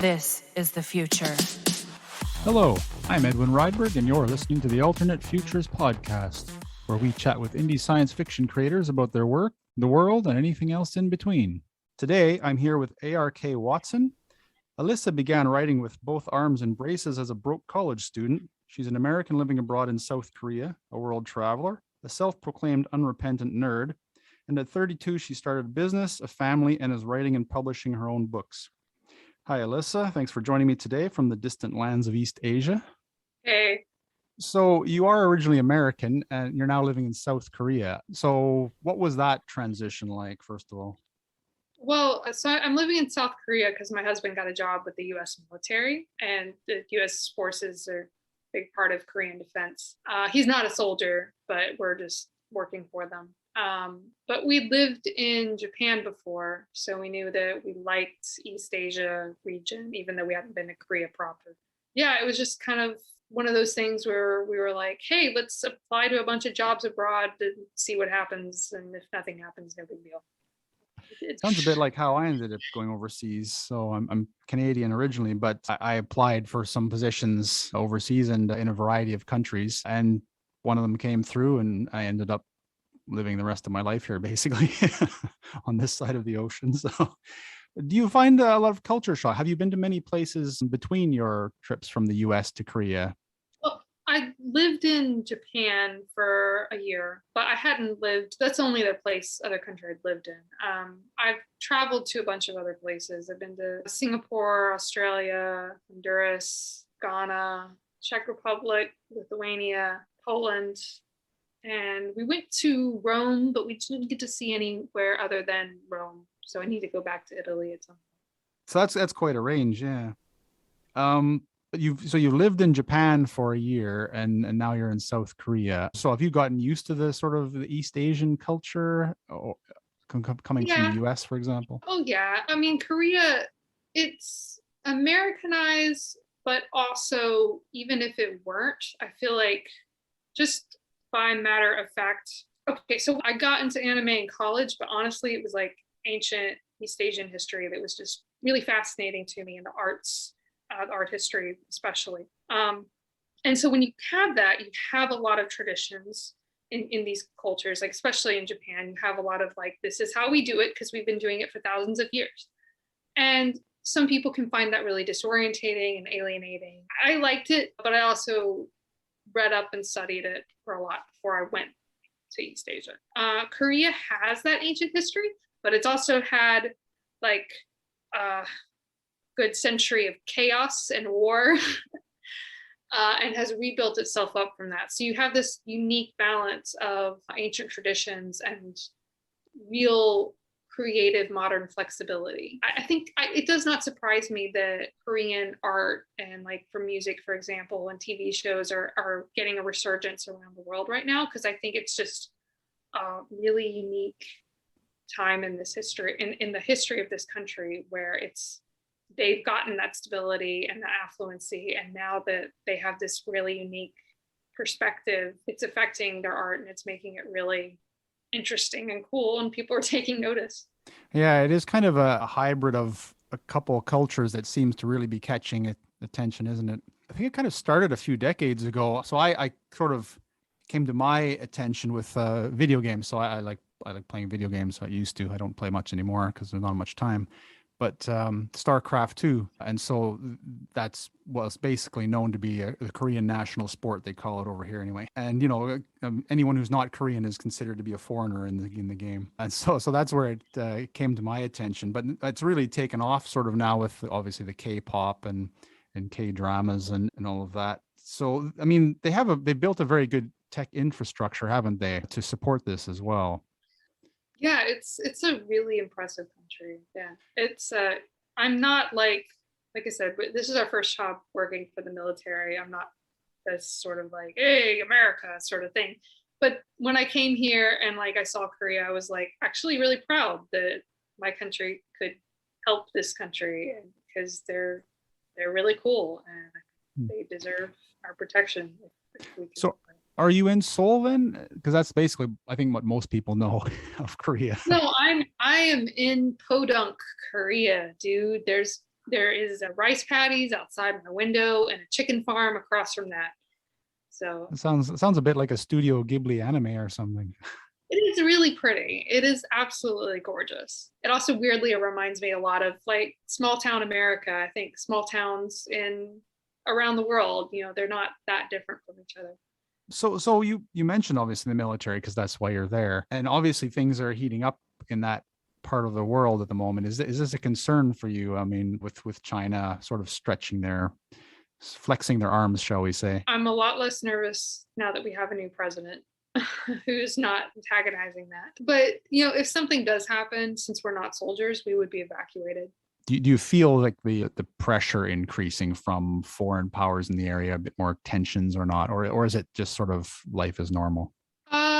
This is the future. Hello, I'm Edwin Rydberg, and you're listening to the Alternate Futures Podcast, where we chat with indie science fiction creators about their work, the world, and anything else in between. Today, I'm here with A.R.K. Watson. Alyssa began writing with both arms in braces as a broke college student. She's an American living abroad in South Korea, a world traveler, a self-proclaimed unrepentant nerd, and at 32, she started a business, a family, and is writing and publishing her own books. Hi, Alyssa. Thanks for joining me today from the distant lands of East Asia. Hey. So you are originally American and you're now living in South Korea. So what was that transition like, first of all? Well, so I'm living in South Korea because my husband got a job with the U.S. military, and the U.S. forces are a big part of Korean defense. He's not a soldier, but we're just working for them. But we lived in Japan before, so we knew that we liked East Asia region, even though we hadn't been to Korea proper. Yeah, it was just kind of one of those things where we were like, hey, let's apply to a bunch of jobs abroad to see what happens. And if nothing happens, no big deal. It sounds a bit like how I ended up going overseas. So I'm Canadian originally, but I applied for some positions overseas and in a variety of countries. And one of them came through and I ended up living the rest of my life here, basically, on this side of the ocean. So do you find a lot of culture shock? Have you been to many places between your trips from the US to Korea? Well, I lived in Japan for a year, but I hadn't lived, that's only the other country I'd lived in. I've traveled to a bunch of other places. I've been to Singapore, Australia, Honduras, Ghana, Czech Republic, Lithuania, Poland. And we went to Rome, but we didn't get to see anywhere other than Rome. So I need to go back to Italy at some point. So that's quite a range, yeah. But you lived in Japan for a year, and now you're in South Korea. So have you gotten used to the sort of the East Asian culture coming from the US, for example? Oh yeah, I mean Korea, it's Americanized, but also even if it weren't, I feel like just by matter of fact. Okay, so I got into anime in college, but honestly, it was like ancient East Asian history that was just really fascinating to me, in the arts, art history especially. And so when you have that, you have a lot of traditions in these cultures, like especially in Japan, you have a lot of like, this is how we do it because we've been doing it for thousands of years. And some people can find that really disorientating and alienating. I liked it, but I also read up and studied it for a lot before I went to East Asia. Korea has that ancient history, but it's also had like a good century of chaos and war and has rebuilt itself up from that. So you have this unique balance of ancient traditions and real creative modern flexibility. I think it does not surprise me that Korean art and like for music, for example, and TV shows are getting a resurgence around the world right now, because I think it's just a really unique time in this history, in the history of this country, where they've gotten that stability and the affluency, and now that they have this really unique perspective, it's affecting their art and it's making it really interesting and cool, and people are taking notice. Yeah, it is kind of a hybrid of a couple of cultures that seems to really be catching attention, isn't it? I think it kind of started a few decades ago. So I sort of came to my attention with video games. So I like playing video games. I used to. I don't play much anymore because there's not much time. But StarCraft 2. And so that's what's basically known to be the Korean national sport, they call it over here anyway. And, you know, anyone who's not Korean is considered to be a foreigner in the game. And so that's where it came to my attention. But it's really taken off sort of now with obviously the K-pop and K-dramas and all of that. So, I mean, they built a very good tech infrastructure, haven't they, to support this as well? Yeah, it's a really impressive country. Yeah, it's I'm not like I said, but this is our first job working for the military. I'm not this sort of like, hey, America sort of thing. But when I came here and like I saw Korea, I was like actually really proud that my country could help this country, because they're really cool and they deserve our protection. If we can. So are you in Seoul then? Because that's basically, I think, what most people know of Korea. No, I am in Podunk, Korea, dude. There's There is a rice paddies outside my window and a chicken farm across from that. So It sounds a bit like a Studio Ghibli anime or something. it is really pretty. It is absolutely gorgeous. It also weirdly reminds me a lot of like small town America. I think small towns in around the world, they're not that different from each other. So you mentioned obviously the military because that's why you're there, and obviously things are heating up in that part of the world at the moment. Is this a concern for you? I mean, with China sort of stretching their flexing their arms, shall we say? I'm a lot less nervous now that we have a new president who's not antagonizing that. But, if something does happen, since we're not soldiers, we would be evacuated. Do you feel like the pressure increasing from foreign powers in the area, a bit more tensions or not, or is it just sort of life as normal?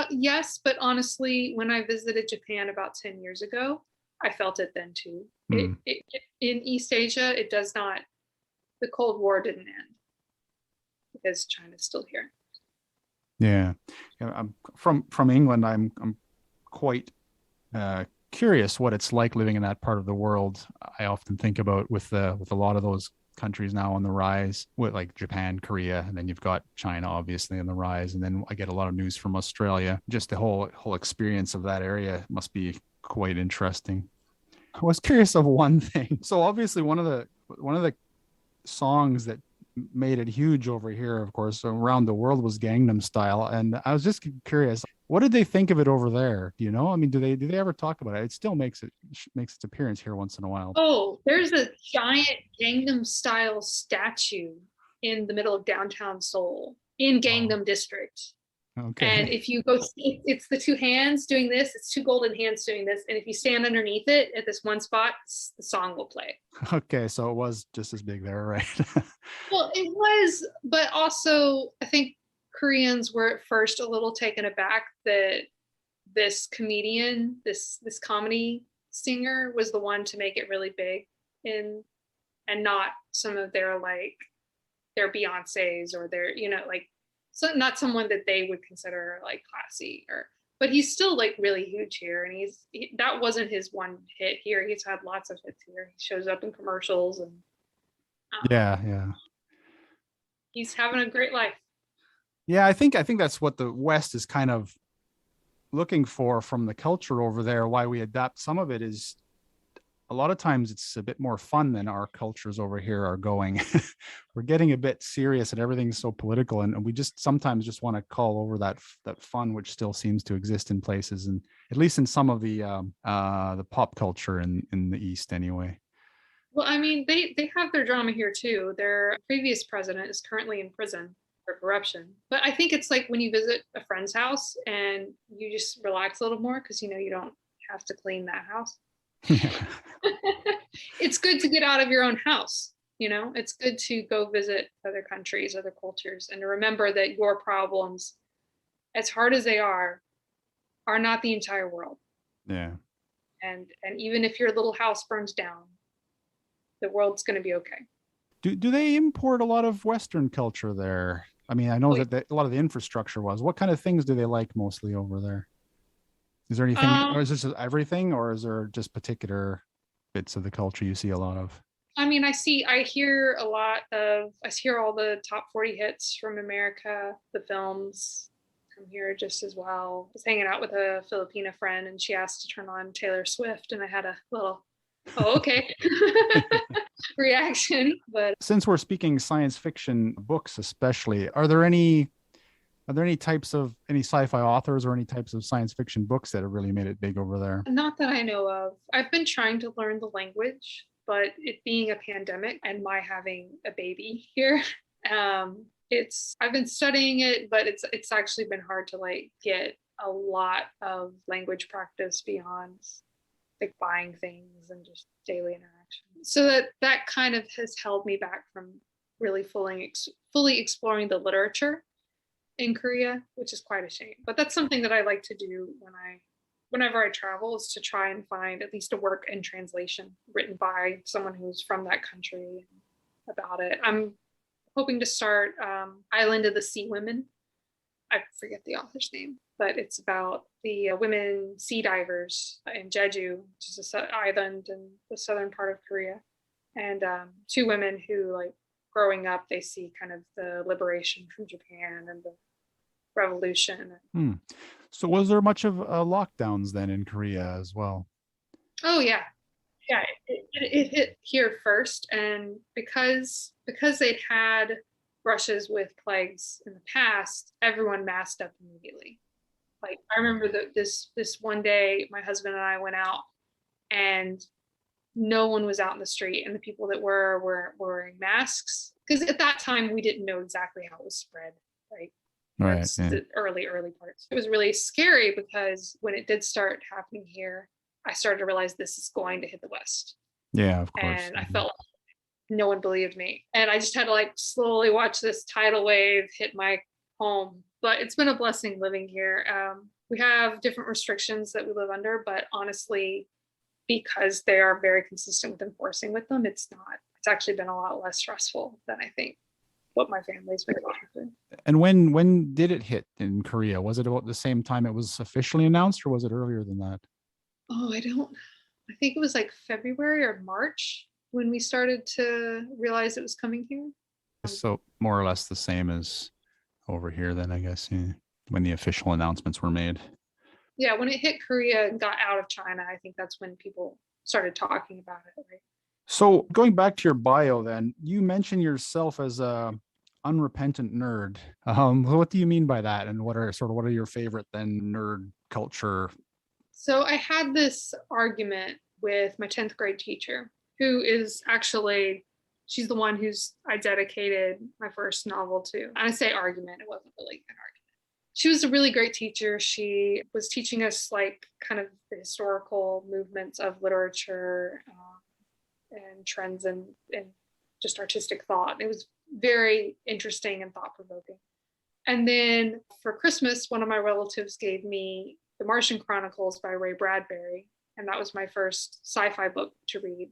Yes, but honestly, when I visited Japan about 10 years ago, I felt it then too. Hmm. In East Asia, it does not, the Cold War didn't end because China's still here. Yeah, I'm from England. I'm quite curious what it's like living in that part of the world. I often think about with a lot of those countries now on the rise, with like Japan, Korea, and then you've got China obviously on the rise, and then I get a lot of news from Australia. Just the whole experience of that area must be quite interesting. I was curious of one thing. So obviously one of the songs that made it huge over here, of course, around the world was Gangnam Style. And I was just curious, what did they think of it over there? Do you know? I mean, do they ever talk about it? It still makes its appearance here once in a while. Oh, there's a giant Gangnam Style statue in the middle of downtown Seoul in Wow. Gangnam District. And Okay. if you go, it's the two hands doing this, it's two golden hands doing this. And if you stand underneath it at this one spot, the song will play. Okay, so it was just as big there, right? Well, it was, but also I think Koreans were at first a little taken aback that this comedian, this comedy singer was the one to make it really big in and not some of their Beyonce's or like so not someone that they would consider like classy or but he's still like really huge here and that wasn't his one hit here. He's had lots of hits here. He shows up in commercials and Yeah, yeah. he's having a great life. Yeah, I think that's what the West is kind of looking for from the culture over there. Why we adapt some of it is a lot of times it's a bit more fun than our cultures over here are going. We're getting a bit serious and everything's so political, and we just sometimes just want to call over that fun which still seems to exist in places, and at least in some of the pop culture in the East anyway. Well, I mean, they have their drama here too. Their previous president is currently in prison for corruption. But I think it's like when you visit a friend's house and you just relax a little more because you don't have to clean that house. Yeah. It's good to get out of your own house. It's good to go visit other countries, other cultures, and to remember that your problems, as hard as they are not the entire world. Yeah. And even if your little house burns down, the world's going to be okay. Do they import a lot of Western culture there? I mean, I know Oh, that a lot of the infrastructure was. What kind of things do they like mostly over there? Is there anything, yeah. or is this just everything, or is there just particular bits of the culture you see a lot of? I mean, I hear I hear all the top 40 hits from America, the films from here just as well. I was hanging out with a Filipina friend and she asked to turn on Taylor Swift and I had a little, oh, okay, reaction. But Since we're speaking science fiction books, especially, are there any sci-fi authors or any types of science fiction books that have really made it big over there? not that I know of. I've been trying to learn the language, but it being a pandemic and my having a baby here, I've been studying it, but it's actually been hard to like get a lot of language practice beyond like buying things and just daily interaction. So that kind of has held me back from really fully exploring the literature in Korea, which is quite a shame. But that's something that I like to do whenever I travel is to try and find at least a work in translation written by someone who's from that country about it. I'm hoping to start Island of the Sea Women. I forget the author's name, but it's about the women sea divers in Jeju, which is an island in the southern part of Korea. and two women who, like, growing up, they see kind of the liberation from Japan and the revolution. Hmm. So was there much of lockdowns then in Korea as well? Oh yeah, yeah. It hit here first, and because they'd had brushes with plagues in the past, everyone masked up immediately. Like, I remember that this one day, my husband and I went out, and no one was out in the street, and the people that were wearing masks, because at that time we didn't know exactly how it was spread, right? Right. That's Yeah. the early parts. It was really scary because when it did start happening here, I started to realize this is going to hit the West, Yeah, of course. and I felt like no one believed me, and I just had to, like, slowly watch this tidal wave hit my home. But it's been a blessing living here. We have different restrictions that we live under, but honestly, because they are very consistent with enforcing with them, it's actually been a lot less stressful than I think what my family's been going through. And when did it hit in Korea? Was it about the same time it was officially announced, or was it earlier than that? Oh, I think it was like February or March when we started to realize it was coming here. So more or less the same as over here then, I guess, yeah, when the official announcements were made. Yeah, when it hit Korea and got out of China, I think that's when people started talking about it, right? So going back to your bio then, you mention yourself as a unrepentant nerd. What do you mean by that? And what are your favorite then nerd culture? So I had this argument with my 10th grade teacher, who is actually, she's the one who's I dedicated my first novel to. And I say argument, it wasn't really an argument. She was a really great teacher. She was teaching us, like, kind of the historical movements of literature, and trends, and just artistic thought. It was very interesting and thought provoking. And then for Christmas, one of my relatives gave me The Martian Chronicles by Ray Bradbury. And that was my first sci-fi book to read.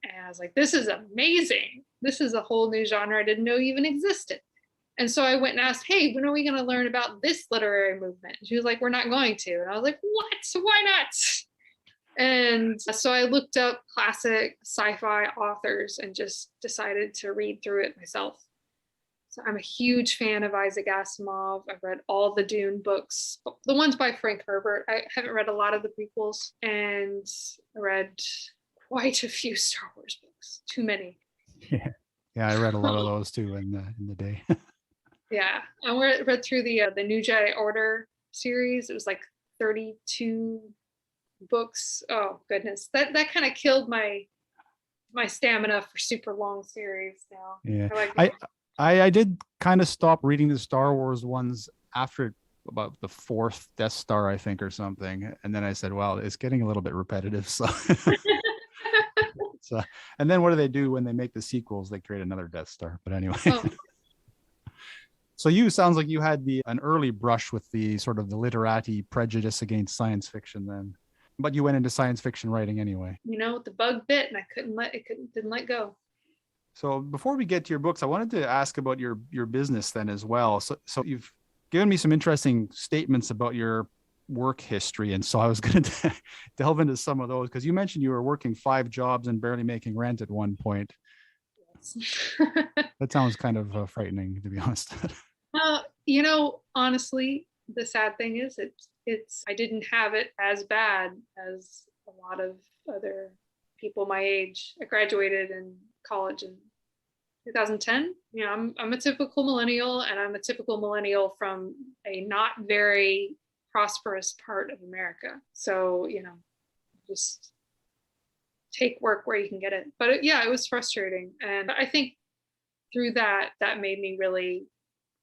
And I was like, this is amazing. This is a whole new genre I didn't know even existed. And so I went and asked, hey, when are we going to learn about this literary movement? And she was like, we're not going to. And I was like, what? Why not? And so I looked up classic sci-fi authors and just decided to read through it myself. So I'm a huge fan of Isaac Asimov. I've read all the Dune books, the ones by Frank Herbert. I haven't read a lot of the prequels, and I read quite a few Star Wars books. Too many. Yeah, yeah, I read a lot of those too in the day. Yeah, I read through the New Jedi Order series. It was like 32 books. Oh goodness, that kind of killed my stamina for super long series now. Yeah, I like I did kind of stop reading the Star Wars ones after about the fourth Death Star, I think, or something, and then I said, "Well, it's getting a little bit repetitive." So, so and then what do they do when they make the sequels? They create another Death Star. But anyway. Oh. So you sounds like you had an early brush with the sort of the literati prejudice against science fiction then, but you went into science fiction writing anyway. The bug bit, and I didn't let go. So before we get to your books, I wanted to ask about your business then as well. So you've given me some interesting statements about your work history, and so I was going to delve into some of those because you mentioned you were working 5 jobs and barely making rent at one point. Yes. That sounds kind of frightening, to be honest. Honestly, the sad thing is it's I didn't have it as bad as a lot of other people my age. I graduated in college in 2010. I'm a typical millennial, and I'm a typical millennial from a not very prosperous part of America. So, just take work where you can get it. But it was frustrating. And I think through that made me really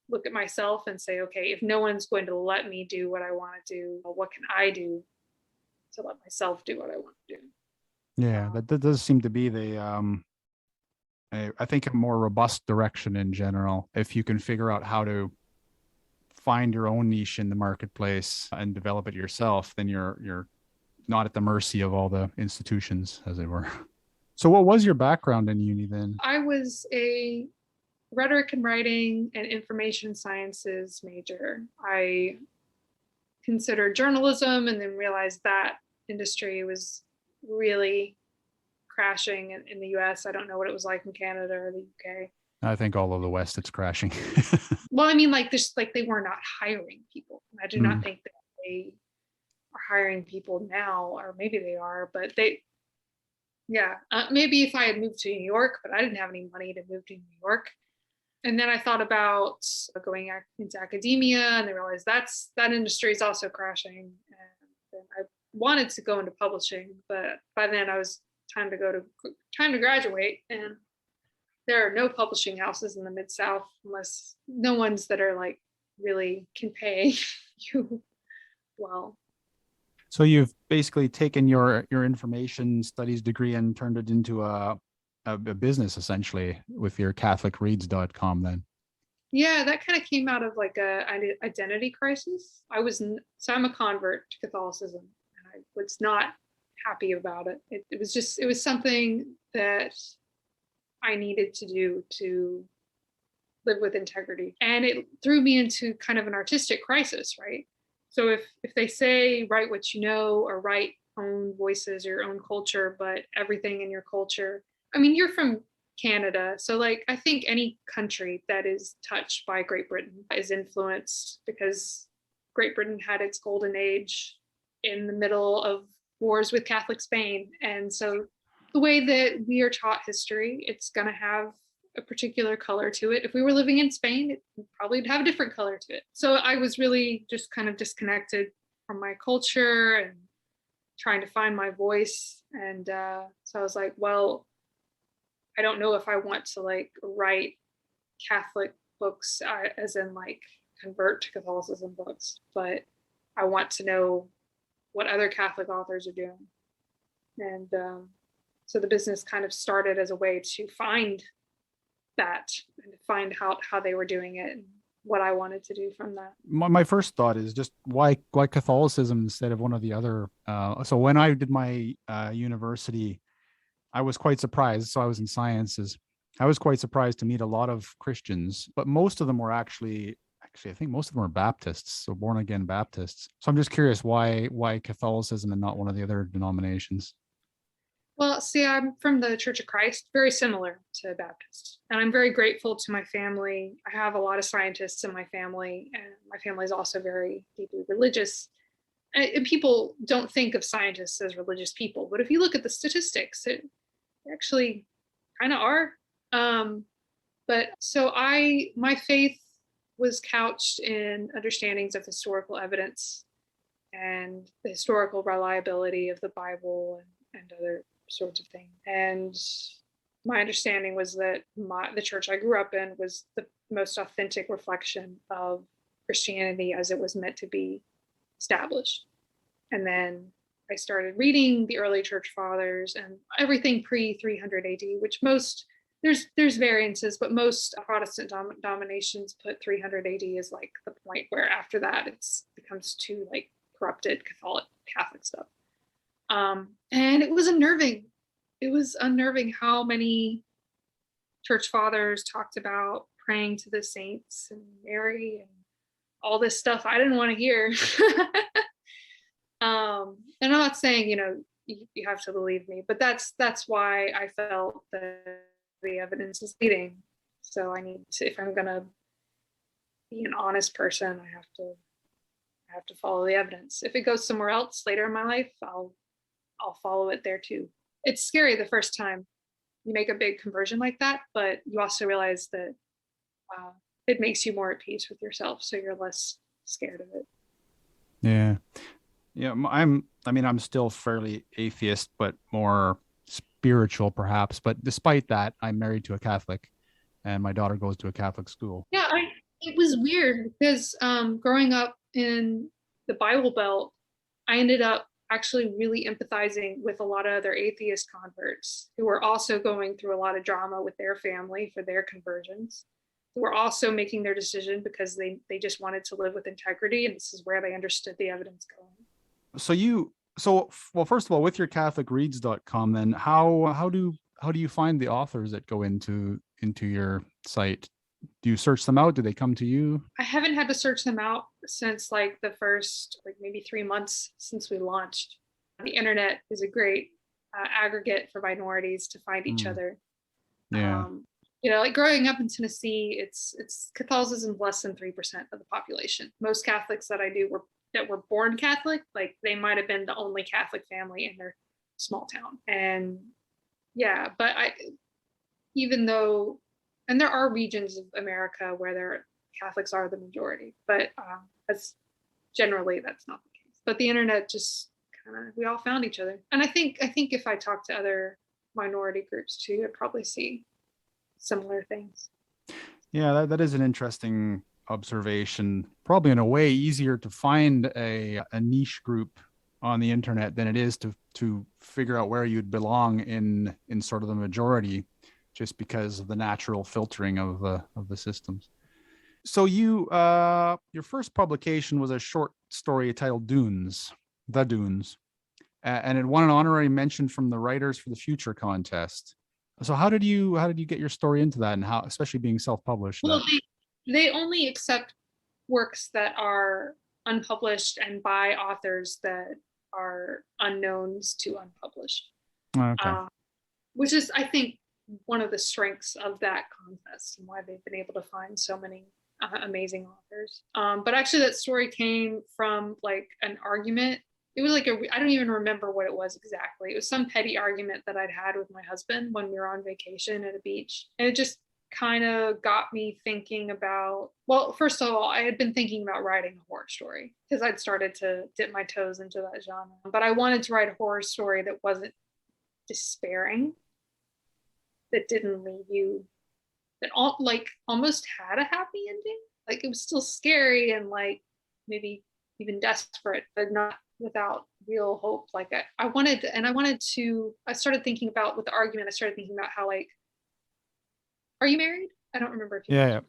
look at myself and say, okay, if no one's going to let me do what I want to do, what can I do to let myself do what I want to do? Yeah, that does seem to be I think a more robust direction in general. If you can figure out how to find your own niche in the marketplace and develop it yourself, then you're not at the mercy of all the institutions, as it were. So what was your background in uni then? I was a rhetoric and writing and information sciences major. I considered journalism and then realized that industry was really crashing in the US. I don't know what it was like in Canada or the UK. I think all over the West it's crashing. Well, I mean, like this, like they were not hiring people. I do not Mm. think that they are hiring people now, or maybe they are, but they, yeah, maybe if I had moved to New York, but I didn't have any money to move to New York. And then I thought about going into academia, and I realized that industry is also crashing. And then I wanted to go into publishing, but by then I was time to graduate, and there are no publishing houses in the Mid-South unless no ones that are like really can pay you well. So you've basically taken your information studies degree and turned it into a business essentially with your CatholicReads.com then. Yeah, that kind of came out of like an identity crisis. So I'm a convert to Catholicism, and I was not happy about it. It was something that I needed to do to live with integrity, and it threw me into kind of an artistic crisis, right? So if they say write what you know, or write own voices, your own culture, but everything in your culture, I mean, you're from Canada, so like I think any country that is touched by Great Britain is influenced, because Great Britain had its golden age in the middle of wars with Catholic Spain. And so the way that we are taught history, it's going to have a particular color to it. If we were living in Spain, it would probably have a different color to it. So I was really just kind of disconnected from my culture and trying to find my voice. And so I was like, well, I don't know if I want to like write Catholic books, as in like convert to Catholicism books, but I want to know what other Catholic authors are doing. And so the business kind of started as a way to find that and find how they were doing it and what I wanted to do from that. My first thought is just why Catholicism instead of one of the other. So when I did my university, I was quite surprised. So I was in sciences. I was quite surprised to meet a lot of Christians, but most of them were actually I think most of them are Baptists, so born again Baptists. So I'm just curious why Catholicism and not one of the other denominations. Well, see, I'm from the Church of Christ, very similar to Baptist. And I'm very grateful to my family. I have a lot of scientists in my family, and my family is also very deeply religious. And people don't think of scientists as religious people, but if you look at the statistics, it actually kind of are. But so my faith was couched in understandings of historical evidence and the historical reliability of the Bible and other sorts of things. And my understanding was that the church I grew up in was the most authentic reflection of Christianity as it was meant to be established. And then I started reading the early church fathers and everything pre 300 AD, which there's variances, but most Protestant dominations put 300 AD as like the point where after that it becomes too like corrupted Catholic stuff. And it was unnerving. It was unnerving how many church fathers talked about praying to the saints and Mary and all this stuff I didn't want to hear. And I'm not saying, you have to believe me, but that's why I felt that the evidence is leading. So I need to, if I'm gonna be an honest person, I have to follow the evidence. If it goes somewhere else later in my life, I'll follow it there too. It's scary the first time you make a big conversion like that, but you also realize that it makes you more at peace with yourself, so you're less scared of it. Yeah. Yeah, I'm still fairly atheist, but more spiritual perhaps. But despite that, I'm married to a Catholic and my daughter goes to a Catholic school. Yeah, it was weird because growing up in the Bible Belt, I ended up actually really empathizing with a lot of other atheist converts who were also going through a lot of drama with their family for their conversions, who were also making their decision because they just wanted to live with integrity, and this is where they understood the evidence going. Well, first of all, with your CatholicReads.com, then how do you find the authors that go into your site? Do you search them out? Do they come to you? I haven't had to search them out since like the first, like maybe 3 months since we launched. The internet is a great aggregate for minorities to find each Mm. other. Yeah. Like growing up in Tennessee, it's Catholicism less than 3% of the population. Most Catholics that I knew that were born Catholic, like they might have been the only Catholic family in their small town. And yeah, but even though, and there are regions of America where Catholics are the majority, but that's not the case. But the internet just kind of, we all found each other. And I think if I talk to other minority groups too, I'd probably see similar things. Yeah, that is an interesting observation. Probably in a way easier to find a niche group on the internet than it is to figure out where you'd belong in sort of the majority, just because of the natural filtering of the systems. So your first publication was a short story titled Dunes, The Dunes, and it won an honorary mention from the Writers for the Future contest. So how did you get your story into that, and how, especially being self-published? Well, they only accept works that are unpublished and by authors that are unknowns to unpublished. Okay. Which is, I think, one of the strengths of that contest and why they've been able to find so many amazing authors. But actually, that story came from like an argument. It was like I don't even remember what it was exactly. It was some petty argument that I'd had with my husband when we were on vacation at a beach. And it just kind of got me thinking about, well, first of all, I had been thinking about writing a horror story because I'd started to dip my toes into that genre. But I wanted to write a horror story that wasn't despairing, that didn't leave you, that almost had a happy ending. Like it was still scary and like maybe even desperate, but not without real hope. Like I started thinking about, with the argument, I started thinking about how, like, are you married? I don't remember if you Yeah.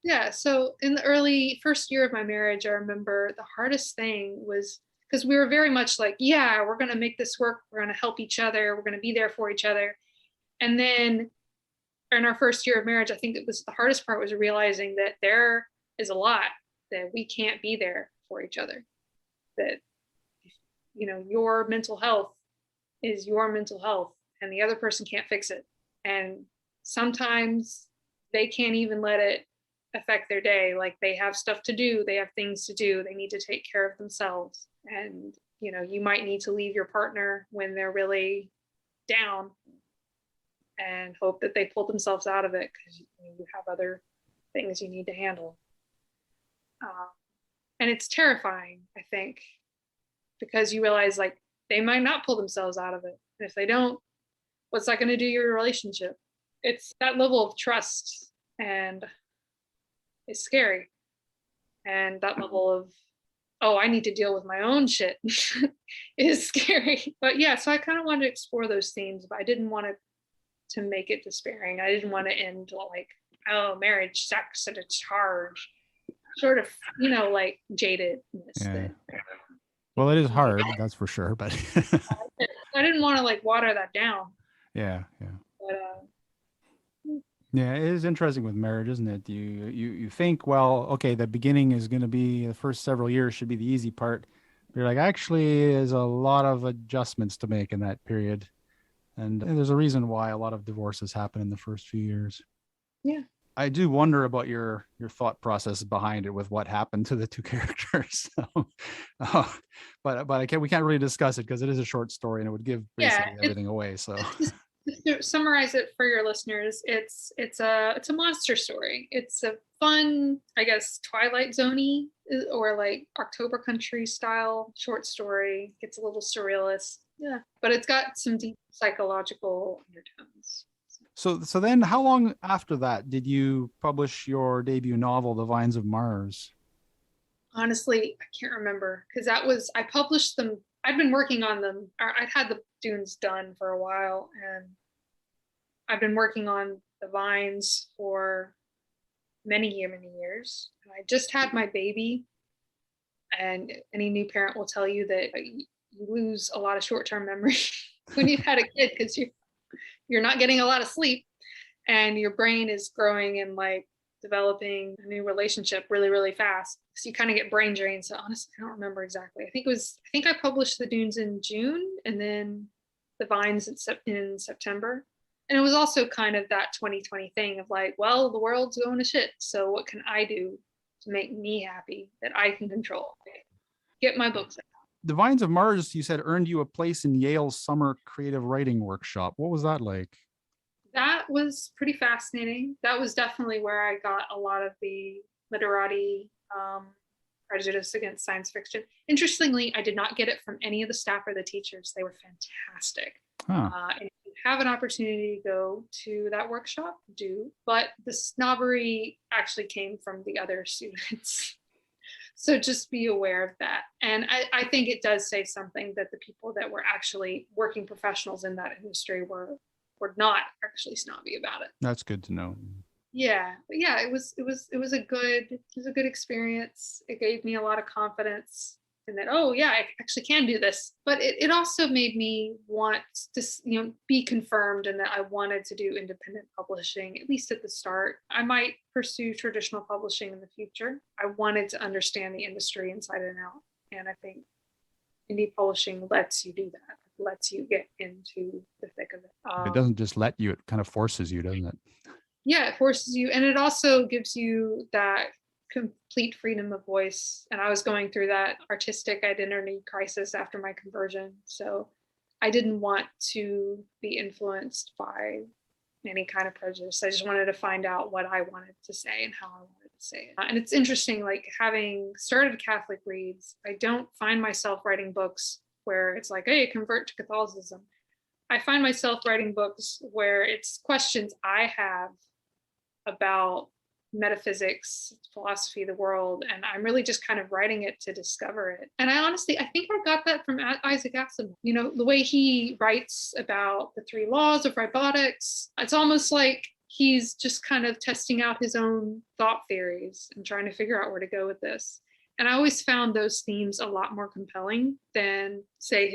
Yeah. So in the early first year of my marriage, I remember the hardest thing was because we were very much like, yeah, we're going to make this work. We're going to help each other. We're going to be there for each other. And then in our first year of marriage, I think it was the hardest part was realizing that there is a lot that we can't be there for each other. That, your mental health is your mental health and the other person can't fix it. And sometimes they can't even let it affect their day. Like they have stuff to do, they have things to do, they need to take care of themselves. And, you might need to leave your partner when they're really down and hope that they pull themselves out of it because you have other things you need to handle. And it's terrifying, I think, because you realize like they might not pull themselves out of it. And if they don't, what's that going to do to your relationship? It's that level of trust, and it's scary. And that level of, oh, I need to deal with my own shit is scary. But yeah, so I kind of wanted to explore those themes, but I didn't want to make it despairing. I didn't want to end like, oh, marriage, sex, and it's hard. Sort of, like jadedness. Yeah. Well, it is hard, that's for sure. But I didn't want to like water that down. Yeah. But Yeah, it is interesting with marriage, isn't it? You think, well, okay, the beginning is going to be, the first several years should be the easy part. But you're like, actually, there's a lot of adjustments to make in that period. And there's a reason why a lot of divorces happen in the first few years. Yeah. I do wonder about your thought process behind it with what happened to the two characters. But we can't really discuss it because it is a short story and it would give basically everything away. So just to summarize it for your listeners, it's a monster story. It's a fun, I guess, Twilight Zone-y or like October Country style short story. It's a little surrealist. Yeah. But it's got some deep psychological undertones. So then how long after that did you publish your debut novel, The Vines of Mars? Honestly, I can't remember because I published them. I'd been working on them. I'd had the Dunes done for a while, and I've been working on The Vines for many years. And I just had my baby, and any new parent will tell you that you lose a lot of short-term memory when you've had a kid because you're not getting a lot of sleep and your brain is growing and like developing a new relationship really, really fast. So you kind of get brain drain. So honestly, I don't remember exactly. I think I published the Dunes in June and then the vines in September. And it was also kind of that 2020 thing of like, well, the world's going to shit. So what can I do to make me happy that I can control? Get my books out. The Vines of Mars, you said, earned you a place in Yale's summer creative writing workshop. What was that like? That was pretty fascinating. That was definitely where I got a lot of the literati prejudice against science fiction. Interestingly, I did not get it from any of the staff or the teachers. They were fantastic. Huh. And if you have an opportunity to go to that workshop, do. But the snobbery actually came from the other students. So just be aware of that. And I think it does say something that the people that were actually working professionals in that industry were not actually snobby about it. That's good to know. Yeah, but yeah, it was a good experience. It gave me a lot of confidence in that, oh yeah, I actually can do this. But it also made me want to, be confirmed in that I wanted to do independent publishing, at least at the start. I might pursue traditional publishing in the future. I wanted to understand the industry inside and out. And I think indie publishing lets you do that. It lets you get into the thick of it. It doesn't just let you, it kind of forces you, doesn't it? Yeah, it forces you. And it also gives you that complete freedom of voice. And I was going through that artistic identity crisis after my conversion. So I didn't want to be influenced by any kind of prejudice. I just wanted to find out what I wanted to say and how I wanted to say it. And it's interesting, like having started Catholic Reads, I don't find myself writing books where it's like, hey, convert to Catholicism. I find myself writing books where it's questions I have about metaphysics, philosophy of the world, and I'm really just kind of writing it to discover it. And I think I got that from Isaac Asimov. The way he writes about the 3 laws of robotics, it's almost like he's just kind of testing out his own thought theories and trying to figure out where to go with this. And I always found those themes a lot more compelling than, say,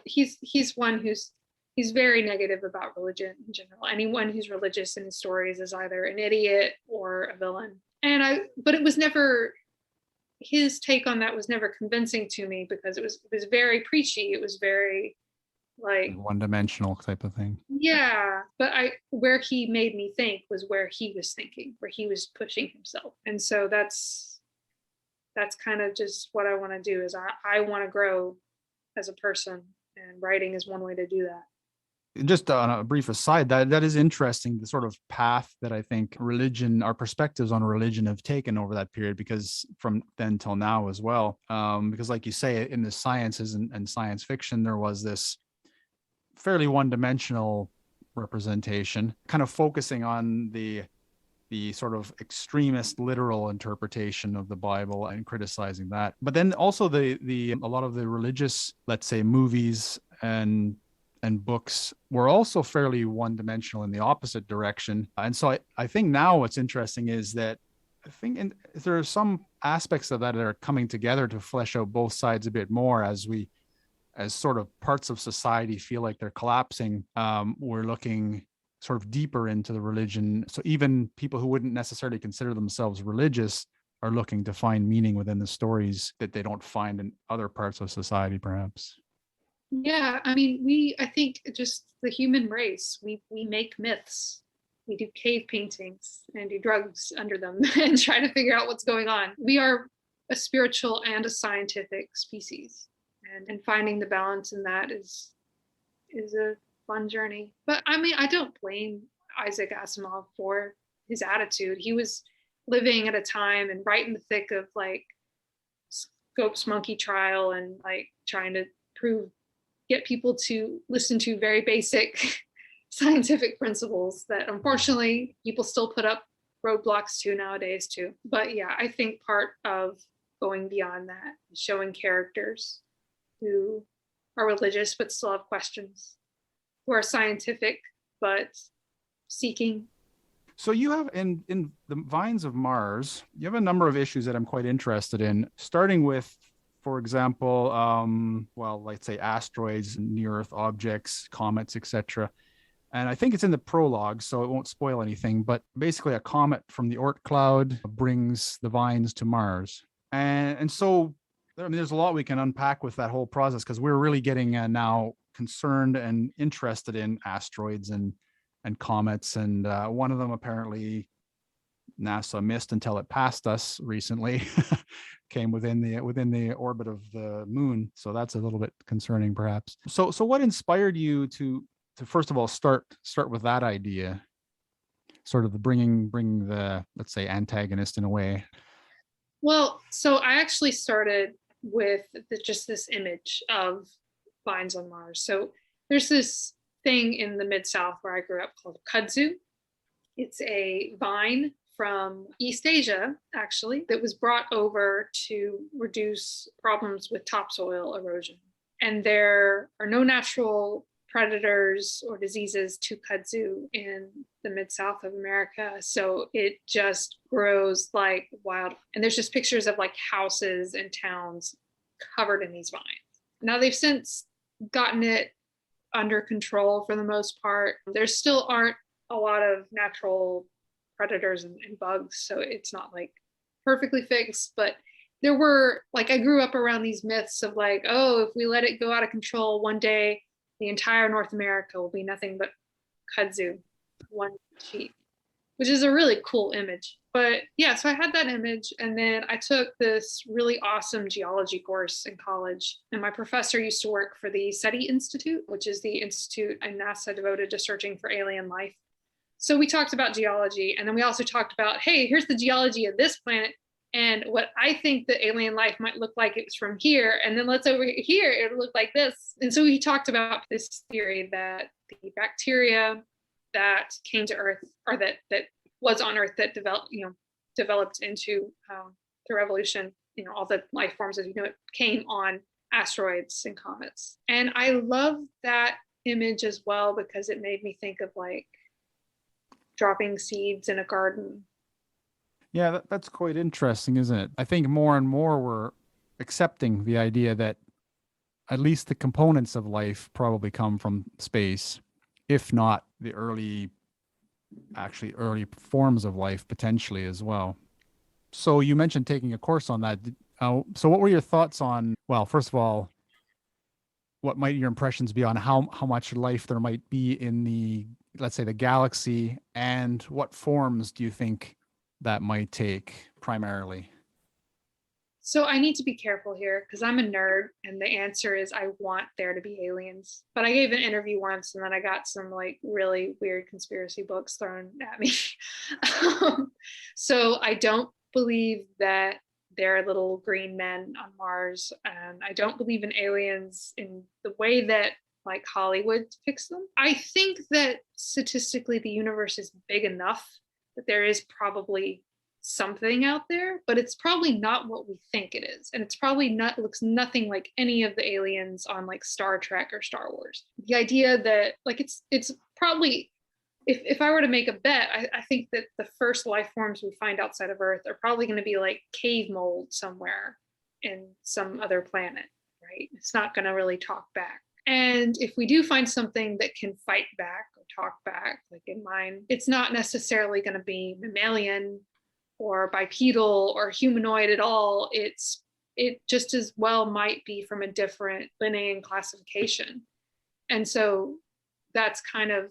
he's one who's he's very negative about religion in general. Anyone who's religious in his stories is either an idiot or a villain. But it was never, his take on that was never convincing to me because it was very preachy. It was very like one-dimensional type of thing. Yeah, but where he made me think was where he was thinking, where he was pushing himself. And so that's kind of just what I want to do is I want to grow as a person, and writing is one way to do that. Just on a brief aside, that is interesting, the sort of path that I think religion, our perspectives on religion have taken over that period, because from then till now as well, because like you say, in the sciences and science fiction, there was this fairly one-dimensional representation, kind of focusing on the sort of extremist literal interpretation of the Bible and criticizing that. But then also a lot of the religious, let's say, movies and books were also fairly one-dimensional in the opposite direction. And so I think now what's interesting is that I think there are some aspects of that are coming together to flesh out both sides a bit more as sort of parts of society feel like they're collapsing. We're looking sort of deeper into the religion. So even people who wouldn't necessarily consider themselves religious are looking to find meaning within the stories that they don't find in other parts of society, perhaps. Yeah, I mean, I think just the human race, we make myths. We do cave paintings and do drugs under them and try to figure out what's going on. We are a spiritual and a scientific species. And finding the balance in that is a fun journey. But I mean, I don't blame Isaac Asimov for his attitude. He was living at a time and right in the thick of like Scopes monkey trial and like trying to get people to listen to very basic scientific principles that unfortunately people still put up roadblocks to nowadays too. But yeah, I think part of going beyond that is showing characters who are religious but still have questions, who are scientific but seeking. So you have in the Vines of Mars, you have a number of issues that I'm quite interested in, starting with, for example, let's say asteroids, near-Earth objects, comets, etc. And I think it's in the prologue, so it won't spoil anything. But basically, a comet from the Oort cloud brings the vines to Mars, and so I mean, there's a lot we can unpack with that whole process, because we're really getting now concerned and interested in asteroids and comets, and one of them apparently NASA missed until it passed us recently. Came within the orbit of the moon, so that's a little bit concerning, perhaps. So what inspired you to first of all start with that idea, sort of the bringing the, let's say, antagonist in a way? Well, so I actually started with just this image of vines on Mars. So there's this thing in the Mid South where I grew up called kudzu. It's a vine from East Asia, actually, that was brought over to reduce problems with topsoil erosion. And there are no natural predators or diseases to kudzu in the Mid-South of America. So it just grows like wild. And there's just pictures of like houses and towns covered in these vines. Now they've since gotten it under control for the most part. There still aren't a lot of natural predators and bugs, so it's not like perfectly fixed, but there were, like, I grew up around these myths of like, oh, if we let it go out of control one day, the entire North America will be nothing but kudzu, one sheet, which is a really cool image. But yeah, so I had that image, and then I took this really awesome geology course in college, and my professor used to work for the SETI Institute, which is the institute in NASA devoted to searching for alien life. So we talked about geology, and then we also talked about, hey, here's the geology of this planet, and what I think the alien life might look like, it's from here, and then let's over here, it'll look like this. And so he talked about this theory that the bacteria that came to Earth, or that was on Earth, that developed into through evolution, all the life forms as we know it came on asteroids and comets. And I love that image as well because it made me think of like dropping seeds in a garden. Yeah, that's quite interesting, isn't it? I think more and more we're accepting the idea that at least the components of life probably come from space, if not the early forms of life potentially as well. So you mentioned taking a course on that. So what were your thoughts on, well, first of all, what might your impressions be on how much life there might be in the, let's say, the galaxy, and what forms do you think that might take primarily? So I need to be careful here because I'm a nerd, and the answer is I want there to be aliens. But I gave an interview once, and then I got some like really weird conspiracy books thrown at me. So I don't believe that there are little green men on Mars, and I don't believe in aliens in the way that like Hollywood depicts them. I think that statistically the universe is big enough that there is probably something out there, but it's probably not what we think it is. And it's probably not, looks nothing like any of the aliens on like Star Trek or Star Wars. The idea that like it's probably, if I were to make a bet, I think that the first life forms we find outside of Earth are probably going to be like cave mold somewhere in some other planet, right? It's not going to really talk back. And if we do find something that can fight back or talk back, like in mine, it's not necessarily going to be mammalian or bipedal or humanoid at all. It just as well might be from a different Linnaean classification. And so that's kind of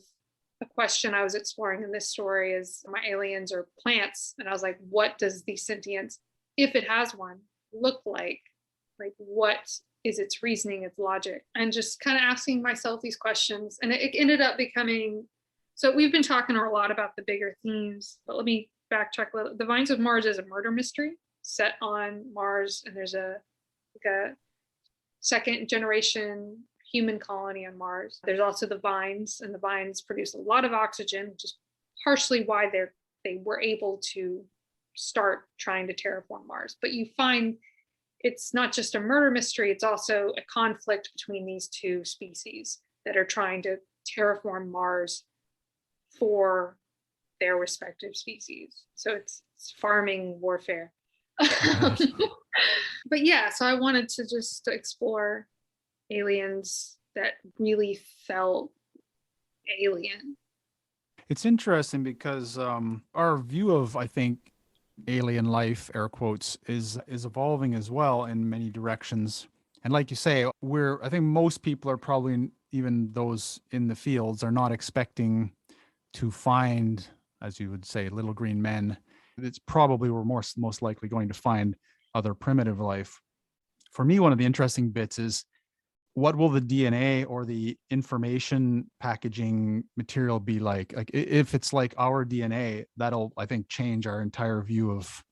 a question I was exploring in this story, is my aliens are plants. And I was like, what does the sentience, if it has one, look like? Like, what is its reasoning, its logic? And just kind of asking myself these questions. And it ended up becoming, so we've been talking a lot about the bigger themes, but let me backtrack a little. The Vines of Mars is a murder mystery set on Mars, and there's a second generation human colony on Mars. There's also the vines, and the vines produce a lot of oxygen, which is partially why they were able to start trying to terraform Mars. But you find it's not just a murder mystery, it's also a conflict between these two species that are trying to terraform Mars for their respective species. So it's farming warfare. But yeah, so I wanted to just explore aliens that really felt alien. It's interesting because our view of, I think, alien life, air quotes, is evolving as well in many directions. And like you say, I think most people are probably even those in the fields are not expecting to find, as you would say, little green men. It's probably we're most likely going to find other primitive life. For me, one of the interesting bits is, what will the DNA or the information packaging material be like? Like if it's like our DNA, that'll, I think, change our entire view of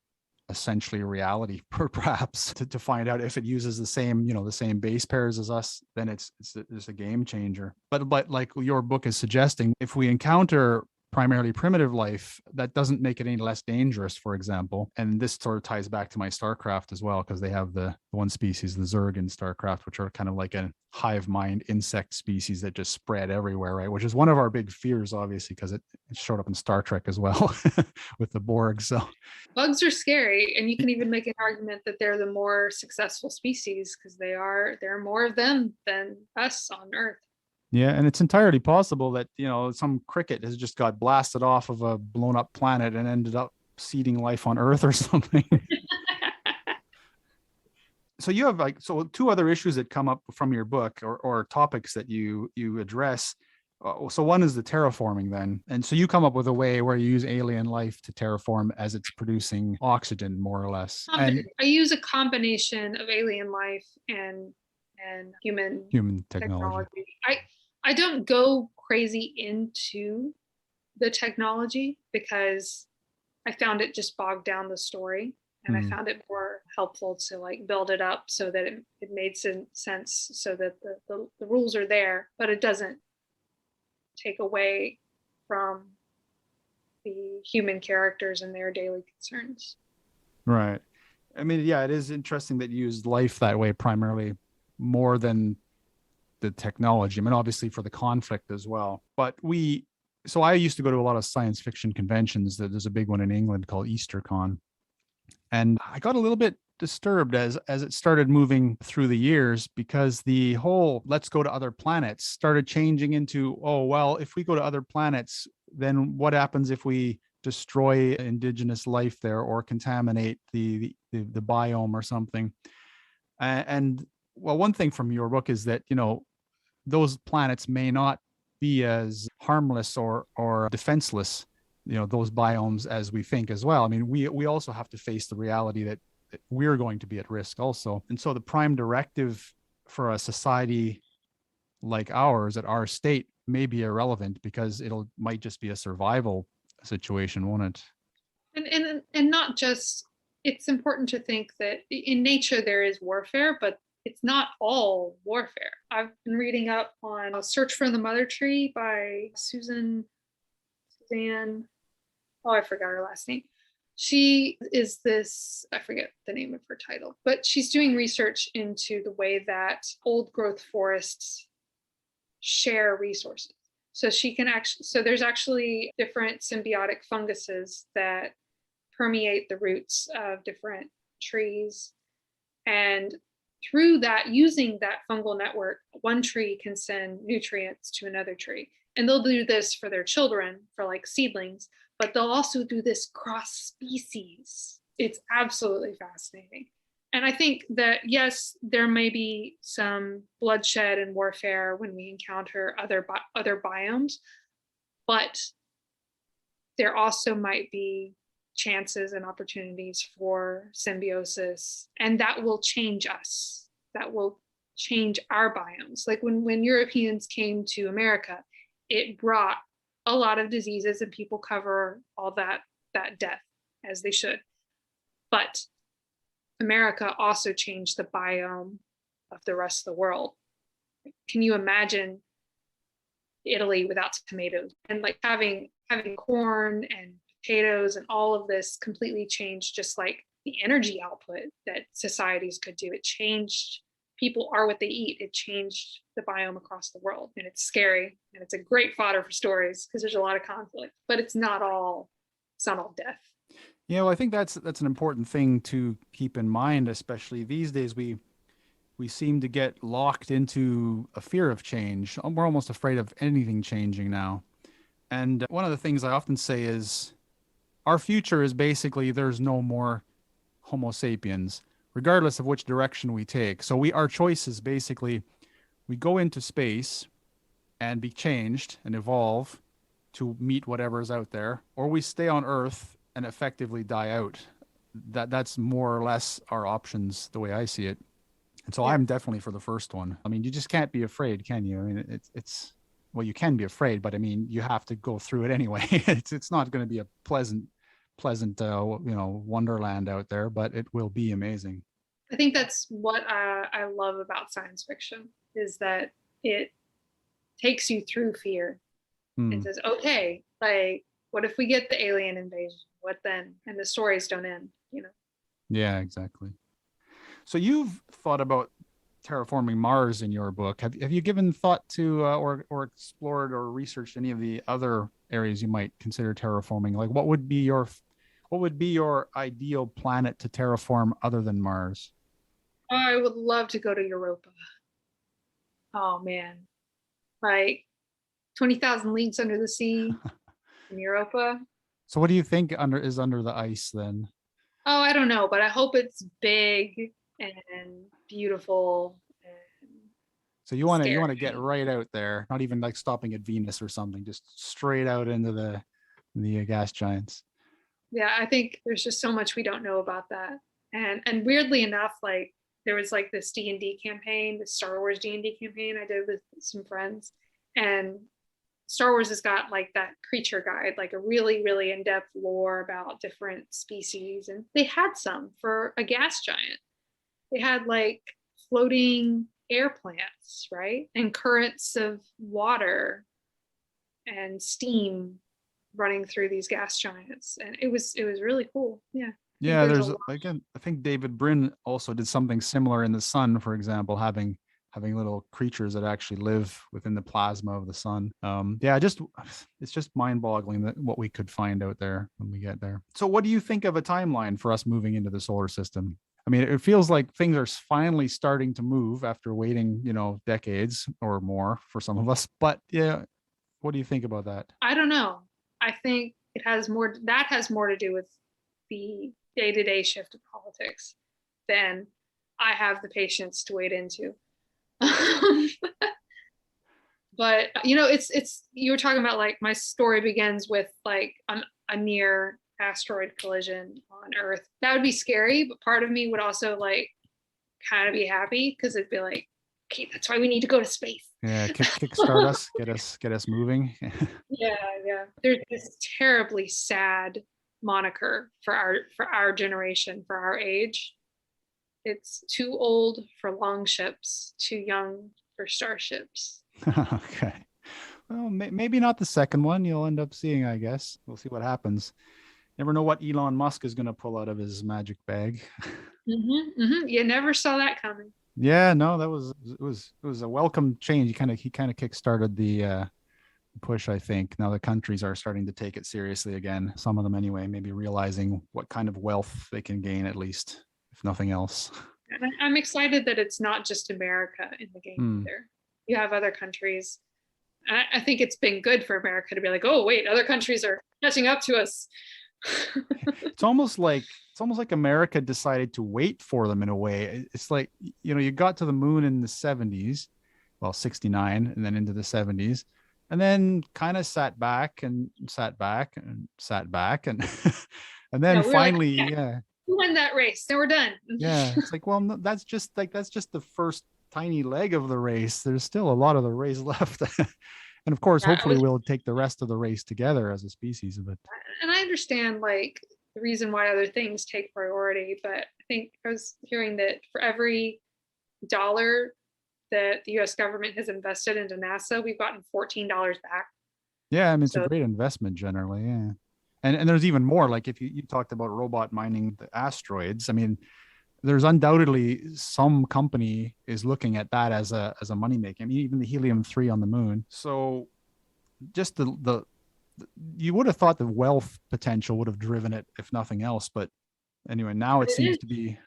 essentially reality, perhaps, to find out if it uses the same, the same base pairs as us, then it's a game changer. But like your book is suggesting, if we encounter primarily primitive life, that doesn't make it any less dangerous, for example. And this sort of ties back to my StarCraft as well, because they have the one species, the Zerg in StarCraft, which are kind of like a hive mind insect species that just spread everywhere, right? Which is one of our big fears, obviously, because it showed up in Star Trek as well with the Borg. So bugs are scary, and you can even make an argument that they're the more successful species because there are more of them than us on Earth. yeah, and it's entirely possible that, some cricket has just got blasted off of a blown up planet and ended up seeding life on Earth or something. So you have two other issues that come up from your book, or topics that you address. So one is the terraforming then. And so you come up with a way where you use alien life to terraform as it's producing oxygen, more or less. And I use a combination of alien life and human technology. I don't go crazy into the technology because I found it just bogged down the story, and I found it more helpful to like build it up so that it made sense, so that the rules are there, but it doesn't take away from the human characters and their daily concerns. Right. I mean, yeah, it is interesting that you use life that way primarily, more than the technology. I mean, obviously for the conflict as well. But so I used to go to a lot of science fiction conventions. There's a big one in England called EasterCon. And I got a little bit disturbed as it started moving through the years, because the whole let's go to other planets started changing into, oh, well, if we go to other planets, then what happens if we destroy indigenous life there or contaminate the biome or something? And well, one thing from your book is that, those planets may not be as harmless or defenseless, those biomes, as we think as well. I mean, we also have to face the reality that we're going to be at risk also. And so the prime directive for a society like ours at our state may be irrelevant, because might just be a survival situation, won't it? And not just, it's important to think that in nature there is warfare, but it's not all warfare. I've been reading up on A Search for the Mother Tree by Suzanne, oh, I forgot her last name. She is this, I forget the name of her title, but she's doing research into the way that old growth forests share resources. So there's actually different symbiotic funguses that permeate the roots of different trees. And through that, using that fungal network, one tree can send nutrients to another tree. And they'll do this for their children, for like seedlings, but they'll also do this cross species. It's absolutely fascinating. And I think that, yes, there may be some bloodshed and warfare when we encounter other biomes, but there also might be chances and opportunities for symbiosis, and that will change us. That will change our biomes. Like when Europeans came to America, it brought a lot of diseases, and people cover all that death, as they should. But America also changed the biome of the rest of the world. Can you imagine Italy without tomatoes? And like having corn and potatoes and all of this completely changed just like the energy output that societies could do. It changed, people are what they eat. It changed the biome across the world. And it's scary, and it's a great fodder for stories because there's a lot of conflict, but it's not all death. Yeah, well, I think that's an important thing to keep in mind, especially these days. We seem to get locked into a fear of change. We're almost afraid of anything changing now. And one of the things I often say is our future is basically there's no more Homo sapiens, regardless of which direction we take. So our choice is basically we go into space and be changed and evolve to meet whatever is out there, or we stay on Earth and effectively die out. That's more or less our options, the way I see it. And so Yeah. I'm definitely for the first one. I mean, you just can't be afraid, can you? I mean, it's well, you can be afraid, but I mean, you have to go through it anyway. It's not going to be a pleasant wonderland out there, but it will be amazing. I think that's what I love about science fiction is that it takes you through fear and Hmm. says, okay, like, what if we get the alien invasion? What then? And the stories don't end, you know? Yeah, exactly. So you've thought about terraforming Mars in your book. Have you given thought to or explored or researched any of the other areas you might consider terraforming? Like what would be your ideal planet to terraform other than Mars? I would love to go to Europa. Oh man, like 20,000 Leagues Under the Sea in Europa. So what do you think under the ice then? Oh, I don't know, but I hope it's big and beautiful and So you want to get scary. right out there, not even like stopping at Venus or something, just straight out into the gas giants. Yeah, I think there's just so much we don't know about that. And weirdly enough, like there was like this D&D campaign, the Star Wars D&D campaign I did with some friends. And Star Wars has got like that creature guide, like a really, really in-depth lore about different species. And they had some for a gas giant. They had like floating air plants, right? And currents of water and steam running through these gas giants. And it was really cool. Yeah. I think Yeah, there's a there's lot. again, I think David Brin also did something similar in the sun, for example, having little creatures that actually live within the plasma of the sun. Yeah, just it's just mind-boggling that what we could find out there when we get there. So, what do you think of a timeline for us moving into the solar system? I mean, it feels like things are finally starting to move after waiting, decades or more for some of us. But yeah, what do you think about that? I don't know. I think that has more to do with the day-to-day shift of politics than I have the patience to wade into. But it's you were talking about like my story begins with like a near asteroid collision on Earth. That would be scary, but part of me would also like kind of be happy because it'd be like, okay, that's why we need to go to space. Yeah, kickstart us, get us moving. Yeah, yeah. There's this terribly sad moniker for our generation, for our age. It's too old for long ships, too young for starships. Okay. Well, maybe not the second one. You'll end up seeing, I guess. We'll see what happens. Never know what Elon Musk is going to pull out of his magic bag. You never saw that coming. Yeah, no, it was a welcome change. He kind of kickstarted the push. I think now the countries are starting to take it seriously again. Some of them, anyway, maybe realizing what kind of wealth they can gain, at least, if nothing else. And I'm excited that it's not just America in the game Hmm. either. You have other countries. I think it's been good for America to be like, oh wait, other countries are catching up to us. It's almost like America decided to wait for them in a way. It's like, you got to the moon in the 70s, well, 69, and then into the 70s, and then kind of sat back and sat back and sat back and and then No, we were like, finally, yeah, yeah, we won that race. Then we're done. yeah, it's like, well, no, that's just the first tiny leg of the race. There's still a lot of the race left. And of course, Yeah, hopefully we'll take the rest of the race together as a species. But and I understand like the reason why other things take priority, but I think I was hearing that for every dollar that the US government has invested into NASA, we've gotten $14 back. yeah, I mean, it's a So great investment generally. Yeah. And there's even more. Like if you talked about robot mining the asteroids, I mean, there's undoubtedly some company is looking at that as a money making. I mean, even the helium-3 on the moon. So just the you would have thought the wealth potential would have driven it, if nothing else. But anyway, now it it seems is, to be.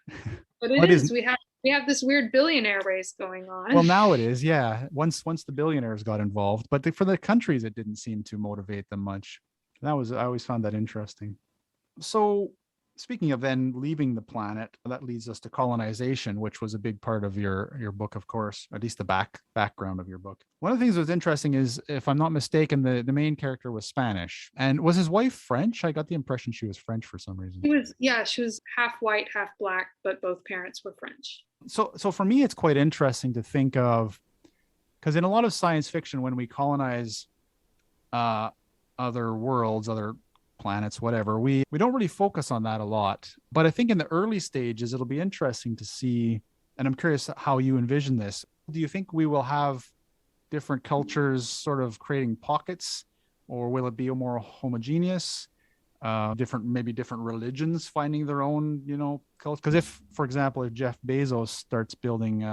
but Well, it it is. isn't. We have this weird billionaire race going on. Well, now it is. Yeah. Once the billionaires got involved, but for the countries, it didn't seem to motivate them much. I always found that interesting. So speaking of then leaving the planet, that leads us to colonization, which was a big part of your book, of course, at least the background of your book. One of the things that was interesting is, if I'm not mistaken, the main character was Spanish. And was his wife French? I got the impression she was French for some reason. She was half white, half black, but both parents were French. So for me, it's quite interesting to think of, because in a lot of science fiction, when we colonize other worlds, other planets, whatever, we don't really focus on that a lot. But I think in the early stages, it'll be interesting to see, and I'm curious how you envision this. Do you think we will have different cultures sort of creating pockets, or will it be more homogeneous? Maybe different religions finding their own, culture. Because if, for example, if Jeff Bezos starts building,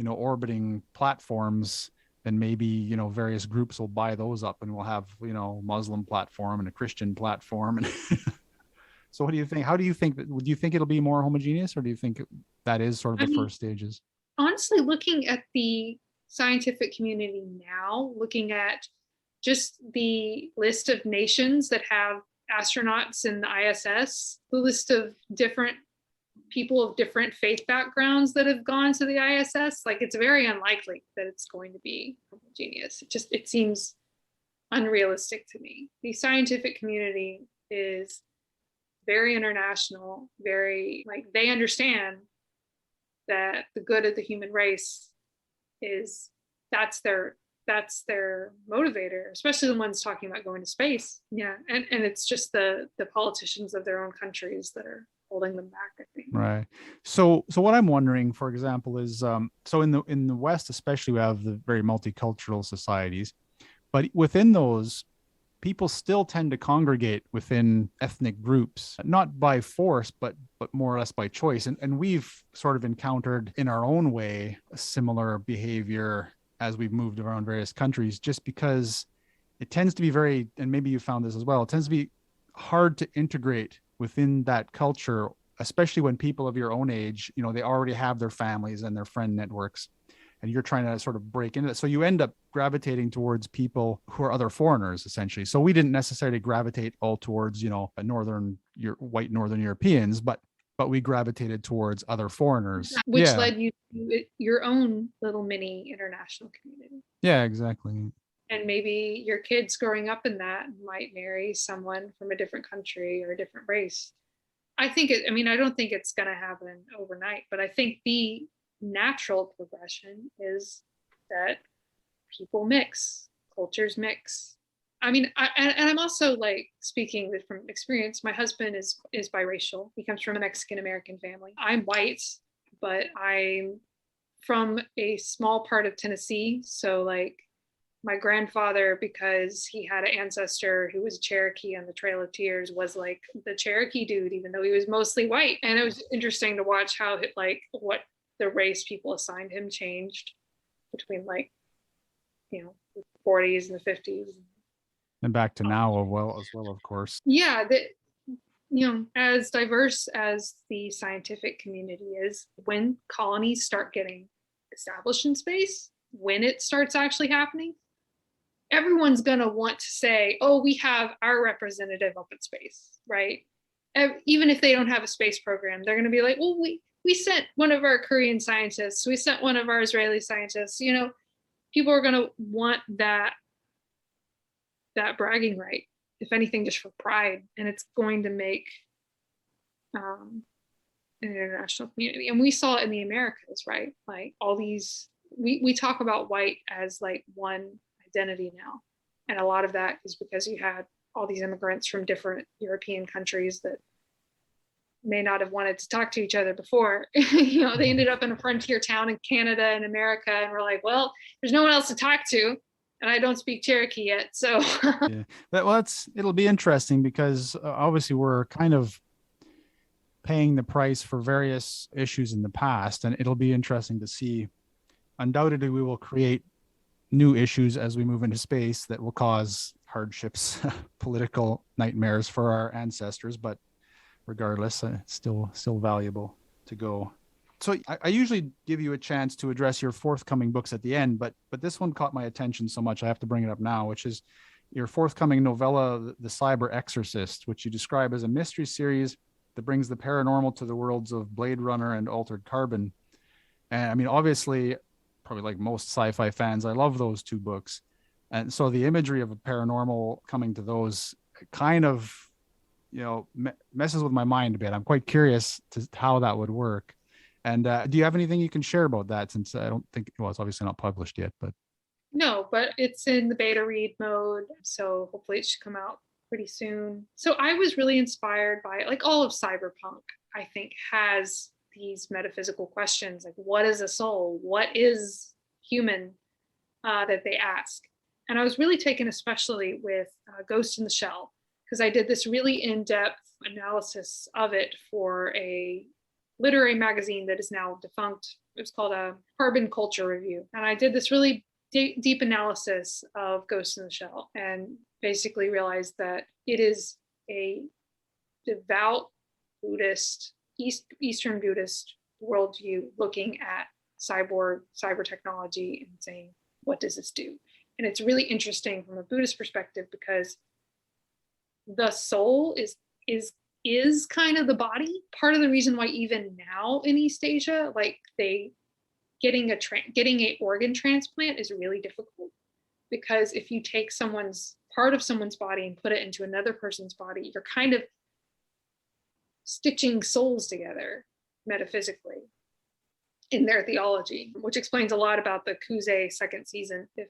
orbiting platforms, then maybe, various groups will buy those up, and we'll have, Muslim platform and a Christian platform. And so what do you think? How do you think that, would you think it'll be more homogeneous, or do you think that is sort of the first stages? Honestly, looking at the scientific community now, looking at just the list of nations that have astronauts in the ISS, the list of different people of different faith backgrounds that have gone to the ISS, like, it's very unlikely that it's going to be homogeneous. It seems unrealistic to me. The scientific community is very international, very, like, they understand that the good of the human race is, that's their motivator, especially the ones talking about going to space. Yeah. And it's just the politicians of their own countries that are holding them back, I think. Right. So what I'm wondering, for example, is so in the West, especially, we have the very multicultural societies, but within those, people still tend to congregate within ethnic groups, not by force, but more or less by choice. And we've sort of encountered in our own way a similar behavior as we've moved around various countries, just because it tends to be very, and maybe you found this as well, it tends to be hard to integrate within that culture, especially when people of your own age, they already have their families and their friend networks, and you're trying to sort of break into it. So you end up gravitating towards people who are other foreigners, essentially. So we didn't necessarily gravitate all towards, white Northern Europeans, but we gravitated towards other foreigners. Which led you to your own little mini international community. Yeah, exactly. And maybe your kids growing up in that might marry someone from a different country or a different race. I don't think it's going to happen overnight, but I think the natural progression is that people mix, cultures mix. I'm also, like, speaking from experience, my husband is biracial. He comes from a Mexican American family. I'm white, but I'm from a small part of Tennessee. So, like, my grandfather, because he had an ancestor who was a Cherokee on the Trail of Tears, was like the Cherokee dude, even though he was mostly white. And it was interesting to watch how what the race people assigned him changed between, like, the 40s and the 50s. And back to now as well, of course. Yeah, as diverse as the scientific community is, when colonies start getting established in space, when it starts actually happening, everyone's going to want to say, oh, we have our representative up in space, right? Even if they don't have a space program, they're going to be like, well, we sent one of our Korean scientists, we sent one of our Israeli scientists. People are going to want that bragging right, if anything, just for pride. And it's going to make an international community. And we saw it in the Americas, right? Like, all these, we talk about white as, like, one identity now. And a lot of that is because you had all these immigrants from different European countries that may not have wanted to talk to each other before. They ended up in a frontier town in Canada and America, and we're like, well, there's no one else to talk to, and I don't speak Cherokee yet. So yeah. Well, it'll be interesting, because obviously we're kind of paying the price for various issues in the past, and it'll be interesting to see. Undoubtedly, we will create new issues as we move into space that will cause hardships, political nightmares for our ancestors, but regardless, it's still valuable to go. So I usually give you a chance to address your forthcoming books at the end, but this one caught my attention so much I have to bring it up now, which is your forthcoming novella, The Cyber Exorcist, which you describe as a mystery series that brings the paranormal to the worlds of Blade Runner and Altered Carbon. And I mean, obviously, probably like most sci-fi fans, I love those two books. And so the imagery of a paranormal coming to those kind of, messes with my mind a bit. I'm quite curious to how that would work. And do you have anything you can share about that? Since I don't think, well, it's obviously not published yet, but. No, but it's in the beta read mode. So hopefully it should come out pretty soon. So I was really inspired by, like, all of cyberpunk, I think, has these metaphysical questions, like what is a soul? What is human, that they ask? And I was really taken especially with Ghost in the Shell, because I did this really in-depth analysis of it for a literary magazine that is now defunct. It was called a Carbon Culture Review. And I did this really deep analysis of Ghost in the Shell and basically realized that it is a devout Buddhist, Eastern Buddhist worldview looking at cyber technology and saying, what does this do? And it's really interesting from a Buddhist perspective, because the soul is kind of the body. Part of the reason why even now in East Asia, like getting a organ transplant is really difficult, because if you take part of someone's body and put it into another person's body, you're kind of stitching souls together metaphysically in their theology, which explains a lot about the Kuze second season, if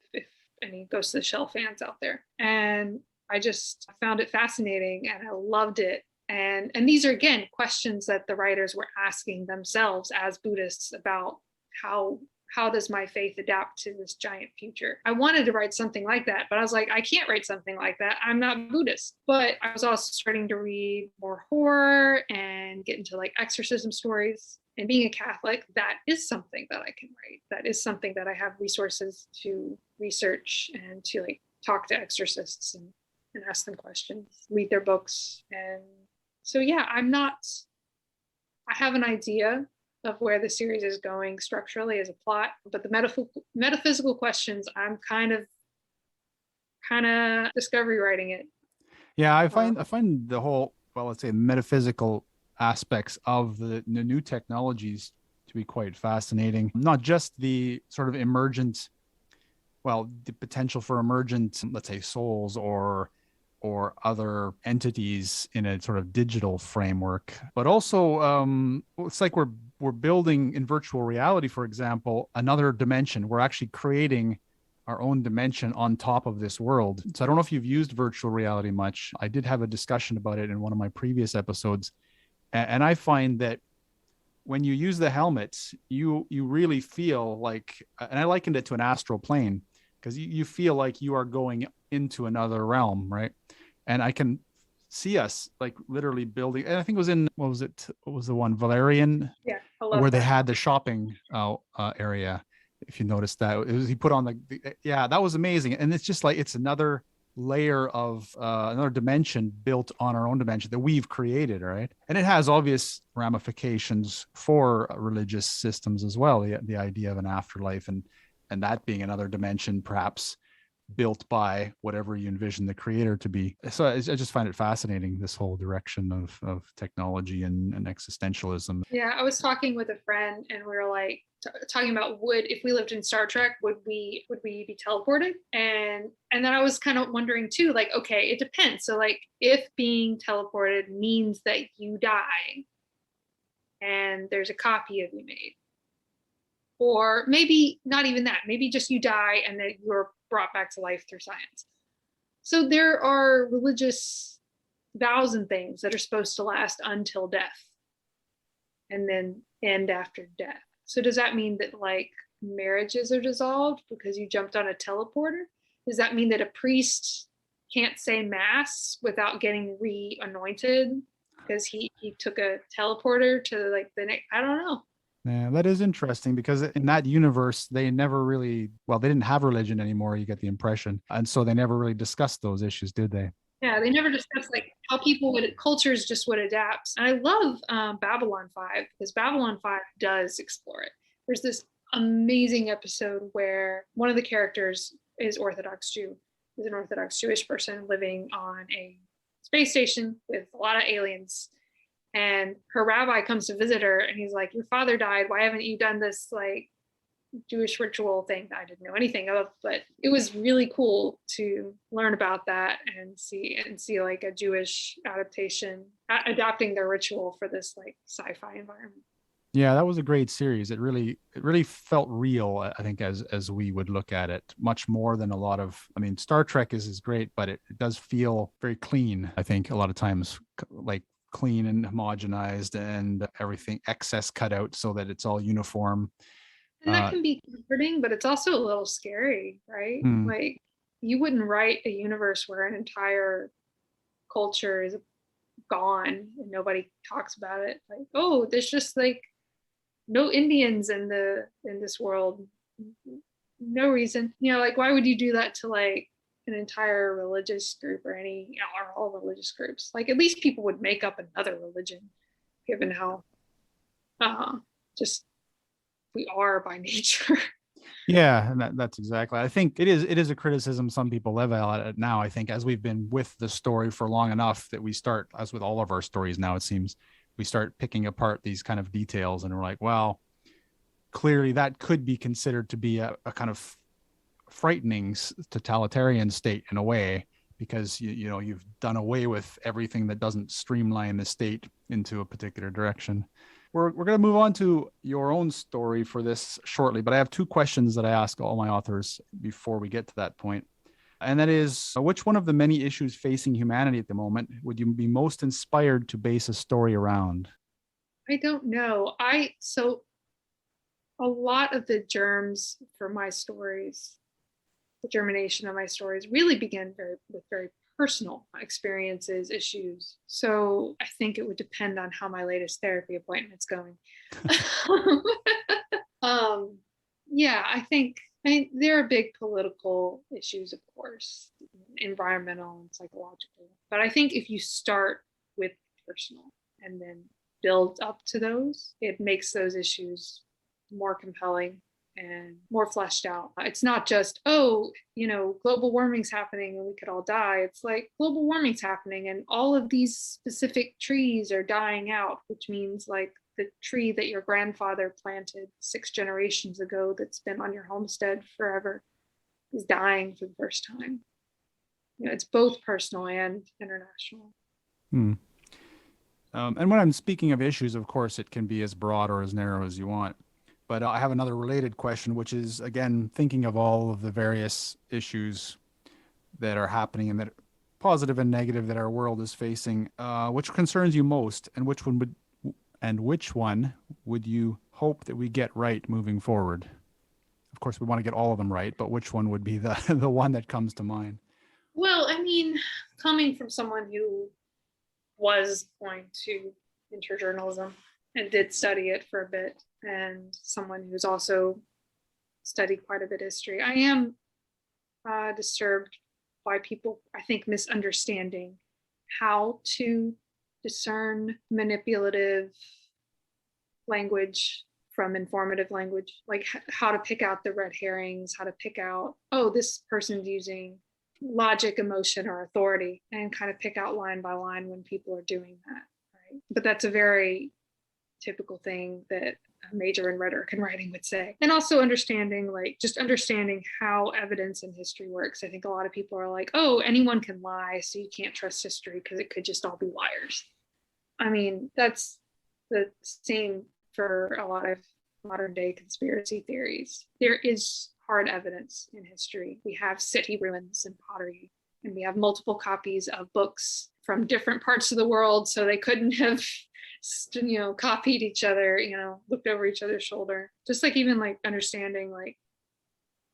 any Ghost of the Shell fans out there. And I just found it fascinating and I loved it. And these are, again, questions that the writers were asking themselves as Buddhists about how does my faith adapt to this giant future? I wanted to write something like that, but I was like, I can't write something like that. I'm not Buddhist. But I was also starting to read more horror and get into like exorcism stories. And being a Catholic, that is something that I can write. That is something that I have resources to research and to like talk to exorcists and ask them questions, read their books. And so, yeah, I have an idea of where the series is going structurally as a plot, but the metaphysical questions, I'm kind of discovery writing it. Yeah, I find the whole, well, let's say metaphysical aspects of the new technologies to be quite fascinating. Not just the sort of emergent, well, the potential for emergent, let's say, souls or other entities in a sort of digital framework, but also it's like we're building in virtual reality, for example, another dimension. We're actually creating our own dimension on top of this world. So I don't know if you've used virtual reality much. I did have a discussion about it in one of my previous episodes. And I find that when you use the helmets, you really feel like, and I likened it to an astral plane, because you feel like you are going into another realm, right? And I can see us like literally building, and I think it was in, what was the one, Valerian? Yeah, where they had the shopping area. If you noticed that, he put on yeah, that was amazing. And it's just like, it's another layer of another dimension built on our own dimension that we've created, right? And it has obvious ramifications for religious systems as well, the idea of an afterlife and that being another dimension, perhaps built by whatever you envision the creator to be. So I just find it fascinating, this whole direction of technology and existentialism. Yeah, I was talking with a friend and we were like talking about, if we lived in Star Trek, would we be teleported? And then I was kind of wondering too, like, okay, it depends. So like, if being teleported means that you die and there's a copy of you made, or maybe not even that, maybe just you die and then you're brought back to life through science. So there are religious vows and things that are supposed to last until death and then end after death. So does that mean that like marriages are dissolved because you jumped on a teleporter? Does that mean that a priest can't say mass without getting re-anointed because he took a teleporter to like the next? I don't know. Yeah, that is interesting, because in that universe, they never really, well, they didn't have religion anymore, you get the impression. And so they never really discussed those issues, did they? Yeah, they never discussed like how cultures just would adapt. And I love Babylon 5, because Babylon 5 does explore it. There's this amazing episode where one of the characters is Orthodox Jew, is an Orthodox Jewish person living on a space station with a lot of aliens. And her rabbi comes to visit her and he's like, your father died. Why haven't you done this like Jewish ritual thing that I didn't know anything of? But it was really cool to learn about that and see like a Jewish adaptation, adapting their ritual for this like sci-fi environment. Yeah, that was a great series. It really felt real, I think, as we would look at it, much more than a lot of, I mean, Star Trek is great, but it does feel very clean, I think, a lot of times, like clean and homogenized and everything excess cut out so that it's all uniform. And that can be comforting, but it's also a little scary, right? Hmm. Like you wouldn't write a universe where an entire culture is gone and nobody talks about it. Like, oh, there's just like no Indians in this world. No reason. You know, like why would you do that to like an entire religious group or or all religious groups? Like at least people would make up another religion, given how just we are by nature. Yeah, and that's exactly. I think it is a criticism some people level at it now. I think as we've been with the story for long enough that we start, as with all of our stories now, it seems we start picking apart these kind of details, and we're like, well, clearly that could be considered to be a kind of frightening totalitarian state in a way, because you've done away with everything that doesn't streamline the state into a particular direction. We're going to move on to your own story for this shortly, but I have two questions that I ask all my authors before we get to that point. And that is, which one of the many issues facing humanity at the moment would you be most inspired to base a story around? I don't know. So a lot of the germs for my stories, the germination of my stories really began with very personal experiences, issues. So I think it would depend on how my latest therapy appointment's going. Yeah, I mean, there are big political issues, of course, environmental and psychological. But I think if you start with personal and then build up to those, it makes those issues more compelling and more fleshed out. It's not just, oh, global warming's happening and we could all die. It's like global warming's happening and all of these specific trees are dying out, which means like the tree that your grandfather planted 6 generations ago that's been on your homestead forever is dying for the first time. It's both personal and international. Hmm. And when I'm speaking of issues, of course, it can be as broad or as narrow as you want. But I have another related question, which is, again, thinking of all of the various issues that are happening and that positive and negative that our world is facing, which concerns you most, and which one would you hope that we get right moving forward? Of course, we want to get all of them right, but which one would be the the one that comes to mind? Well, I mean, coming from someone who was going to interjournalism and did study it for a bit, and someone who's also studied quite a bit of history, I am disturbed by people, I think, misunderstanding how to discern manipulative language from informative language, like how to pick out the red herrings, how to pick out, oh, this person's using logic, emotion, or authority, and kind of pick out line by line when people are doing that, right? But that's a very typical thing that a major in rhetoric and writing would say. And also understanding how evidence in history works. I think a lot of people are like, oh, anyone can lie, so you can't trust history because it could just all be liars. I mean, that's the same for a lot of modern day conspiracy theories. There is hard evidence in history. We have city ruins and pottery, and we have multiple copies of books from different parts of the world, so they couldn't have copied each other, looked over each other's shoulder. Just like even like understanding like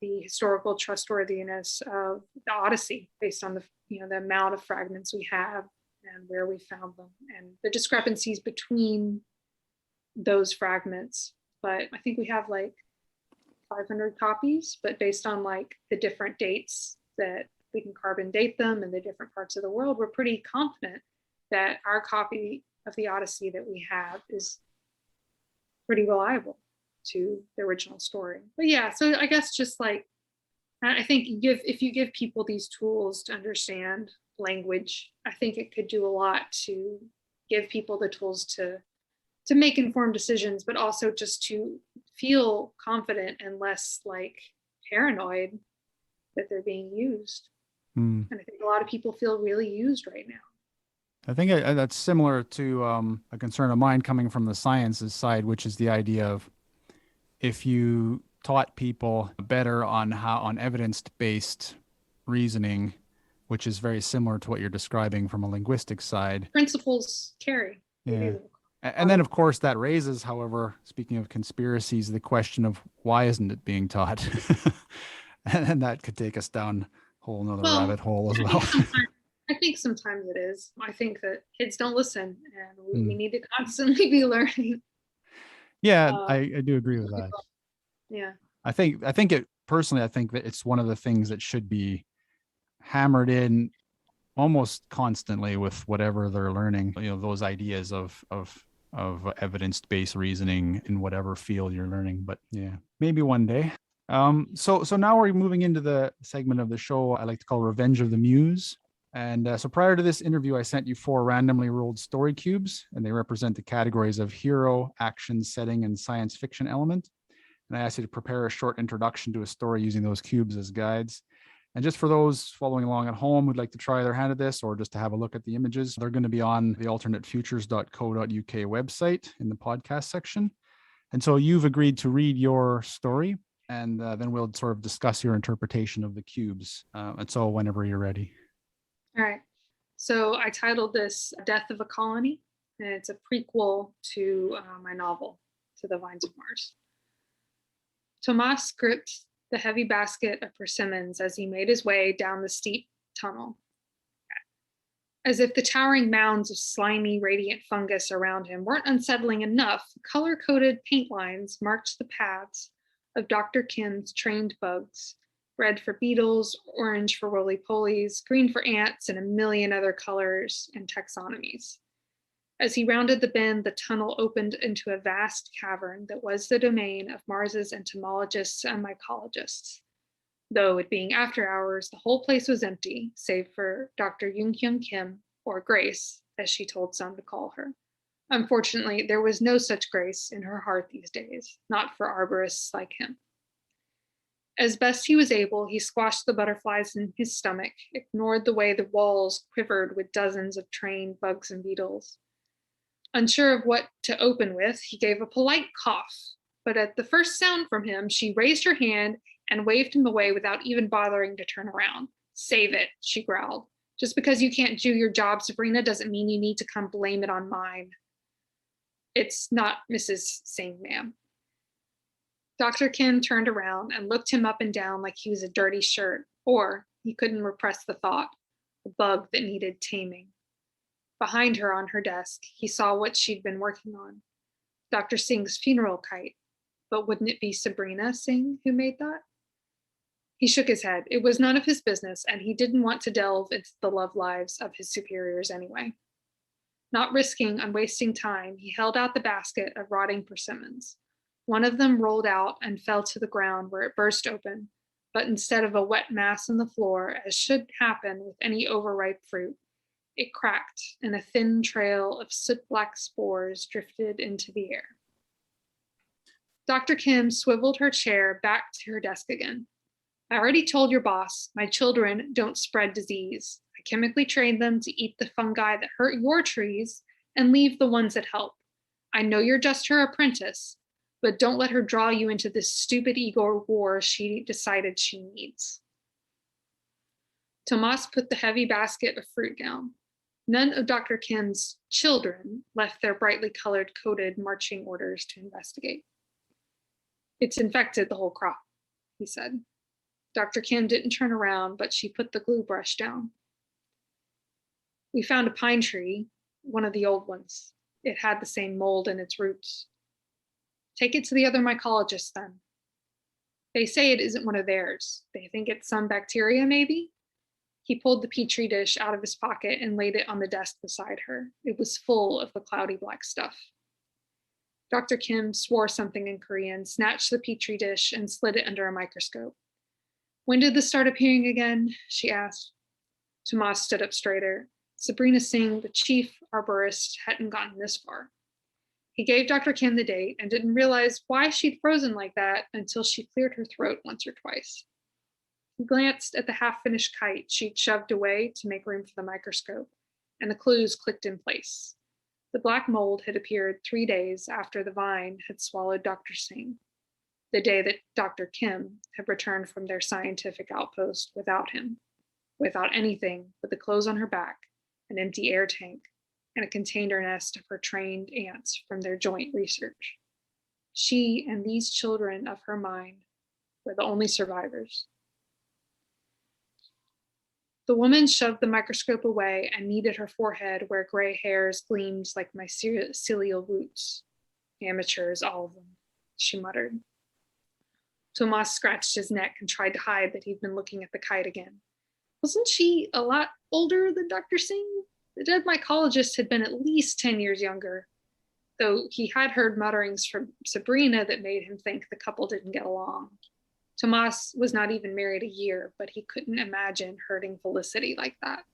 the historical trustworthiness of the Odyssey based on the amount of fragments we have and where we found them and the discrepancies between those fragments. But I think we have like 500 copies, but based on like the different dates that we can carbon date them and the different parts of the world, we're pretty confident that our copy of the Odyssey that we have is pretty reliable to the original story. But yeah, so I guess just like, I think if you give people these tools to understand language, I think it could do a lot to give people the tools to make informed decisions, but also just to feel confident and less like paranoid that they're being used. And I think a lot of people feel really used right now. I think that's similar to a concern of mine coming from the sciences side, which is the idea of if you taught people better on evidence-based reasoning, which is very similar to what you're describing from a linguistic side. Principles carry. Yeah. And then, of course, that raises, however, speaking of conspiracies, the question of why isn't it being taught? And that could take us down a whole nother rabbit hole as well. I think sometimes it is. I think that kids don't listen, and we need to constantly be learning. Yeah, I do agree with that. Yeah. I think it personally, I think that it's one of the things that should be hammered in almost constantly with whatever they're learning, those ideas of evidence-based reasoning in whatever field you're learning. But yeah, maybe one day. So now we're moving into the segment of the show I like to call Revenge of the Muse. And so prior to this interview, I sent you 4 randomly rolled story cubes, and they represent the categories of hero, action, setting, and science fiction element. And I asked you to prepare a short introduction to a story using those cubes as guides. And just for those following along at home who'd like to try their hand at this or just to have a look at the images, they're going to be on the alternatefutures.co.uk website in the podcast section. And so you've agreed to read your story, and then we'll sort of discuss your interpretation of the cubes. And so whenever you're ready. All right. So I titled this Death of a Colony, and it's a prequel to my novel, To the Vines of Mars. Tomas gripped the heavy basket of persimmons as he made his way down the steep tunnel. As if the towering mounds of slimy, radiant fungus around him weren't unsettling enough, color-coded paint lines marked the paths of Dr. Kim's trained bugs. Red for beetles, orange for roly-polies, green for ants, and a million other colors and taxonomies. As he rounded the bend, the tunnel opened into a vast cavern that was the domain of Mars's entomologists and mycologists. Though it being after hours, the whole place was empty, save for Dr. Yoon-Hyun Kim, or Grace, as she told some to call her. Unfortunately, there was no such grace in her heart these days, not for arborists like him. As best he was able, he squashed the butterflies in his stomach, ignored the way the walls quivered with dozens of trained bugs and beetles. Unsure of what to open with, he gave a polite cough, but at the first sound from him, she raised her hand and waved him away without even bothering to turn around. Save it, she growled. Just because you can't do your job, Sabrina, doesn't mean you need to come blame it on mine. It's not Mrs. Singh, ma'am. Dr. Kim turned around and looked him up and down like he was a dirty shirt, or, he couldn't repress the thought, a bug that needed taming. Behind her on her desk, he saw what she'd been working on. Dr. Singh's funeral kite. But wouldn't it be Sabrina Singh who made that? He shook his head. It was none of his business, and he didn't want to delve into the love lives of his superiors anyway. Not risking on wasting time, he held out the basket of rotting persimmons. One of them rolled out and fell to the ground where it burst open, but instead of a wet mass on the floor, as should happen with any overripe fruit, it cracked and a thin trail of soot-black spores drifted into the air. Dr. Kim swiveled her chair back to her desk again. I already told your boss, my children don't spread disease. I chemically trained them to eat the fungi that hurt your trees and leave the ones that help. I know you're just her apprentice, but don't let her draw you into this stupid ego war she decided she needs. Tomas put the heavy basket of fruit down. None of Dr. Kim's children left their brightly colored coded marching orders to investigate. It's infected the whole crop, he said. Dr. Kim didn't turn around, but she put the glue brush down. We found a pine tree, one of the old ones. It had the same mold in its roots. Take it to the other mycologists then. They say it isn't one of theirs. They think it's some bacteria, maybe? He pulled the petri dish out of his pocket and laid it on the desk beside her. It was full of the cloudy black stuff. Dr. Kim swore something in Korean, snatched the petri dish, and slid it under a microscope. When did this start appearing again? She asked. Tomas stood up straighter. Sabrina Singh, the chief arborist, hadn't gotten this far. He gave Dr. Kim the date and didn't realize why she'd frozen like that until she cleared her throat once or twice. He glanced at the half-finished kite she'd shoved away to make room for the microscope, and the clues clicked in place. The black mold had appeared 3 days after the vine had swallowed Dr. Singh, the day that Dr. Kim had returned from their scientific outpost without him, without anything but the clothes on her back, an empty air tank, and a container nest of her trained ants from their joint research. She and these children of her mind were the only survivors. The woman shoved the microscope away and kneaded her forehead where gray hairs gleamed like mycelial roots. Amateurs, all of them, she muttered. Tomas scratched his neck and tried to hide that he'd been looking at the kite again. Wasn't she a lot older than Dr. Singh? The dead mycologist had been at least 10 years younger, though he had heard mutterings from Sabrina that made him think the couple didn't get along. Tomas was not even married a year, but he couldn't imagine hurting Felicity like that.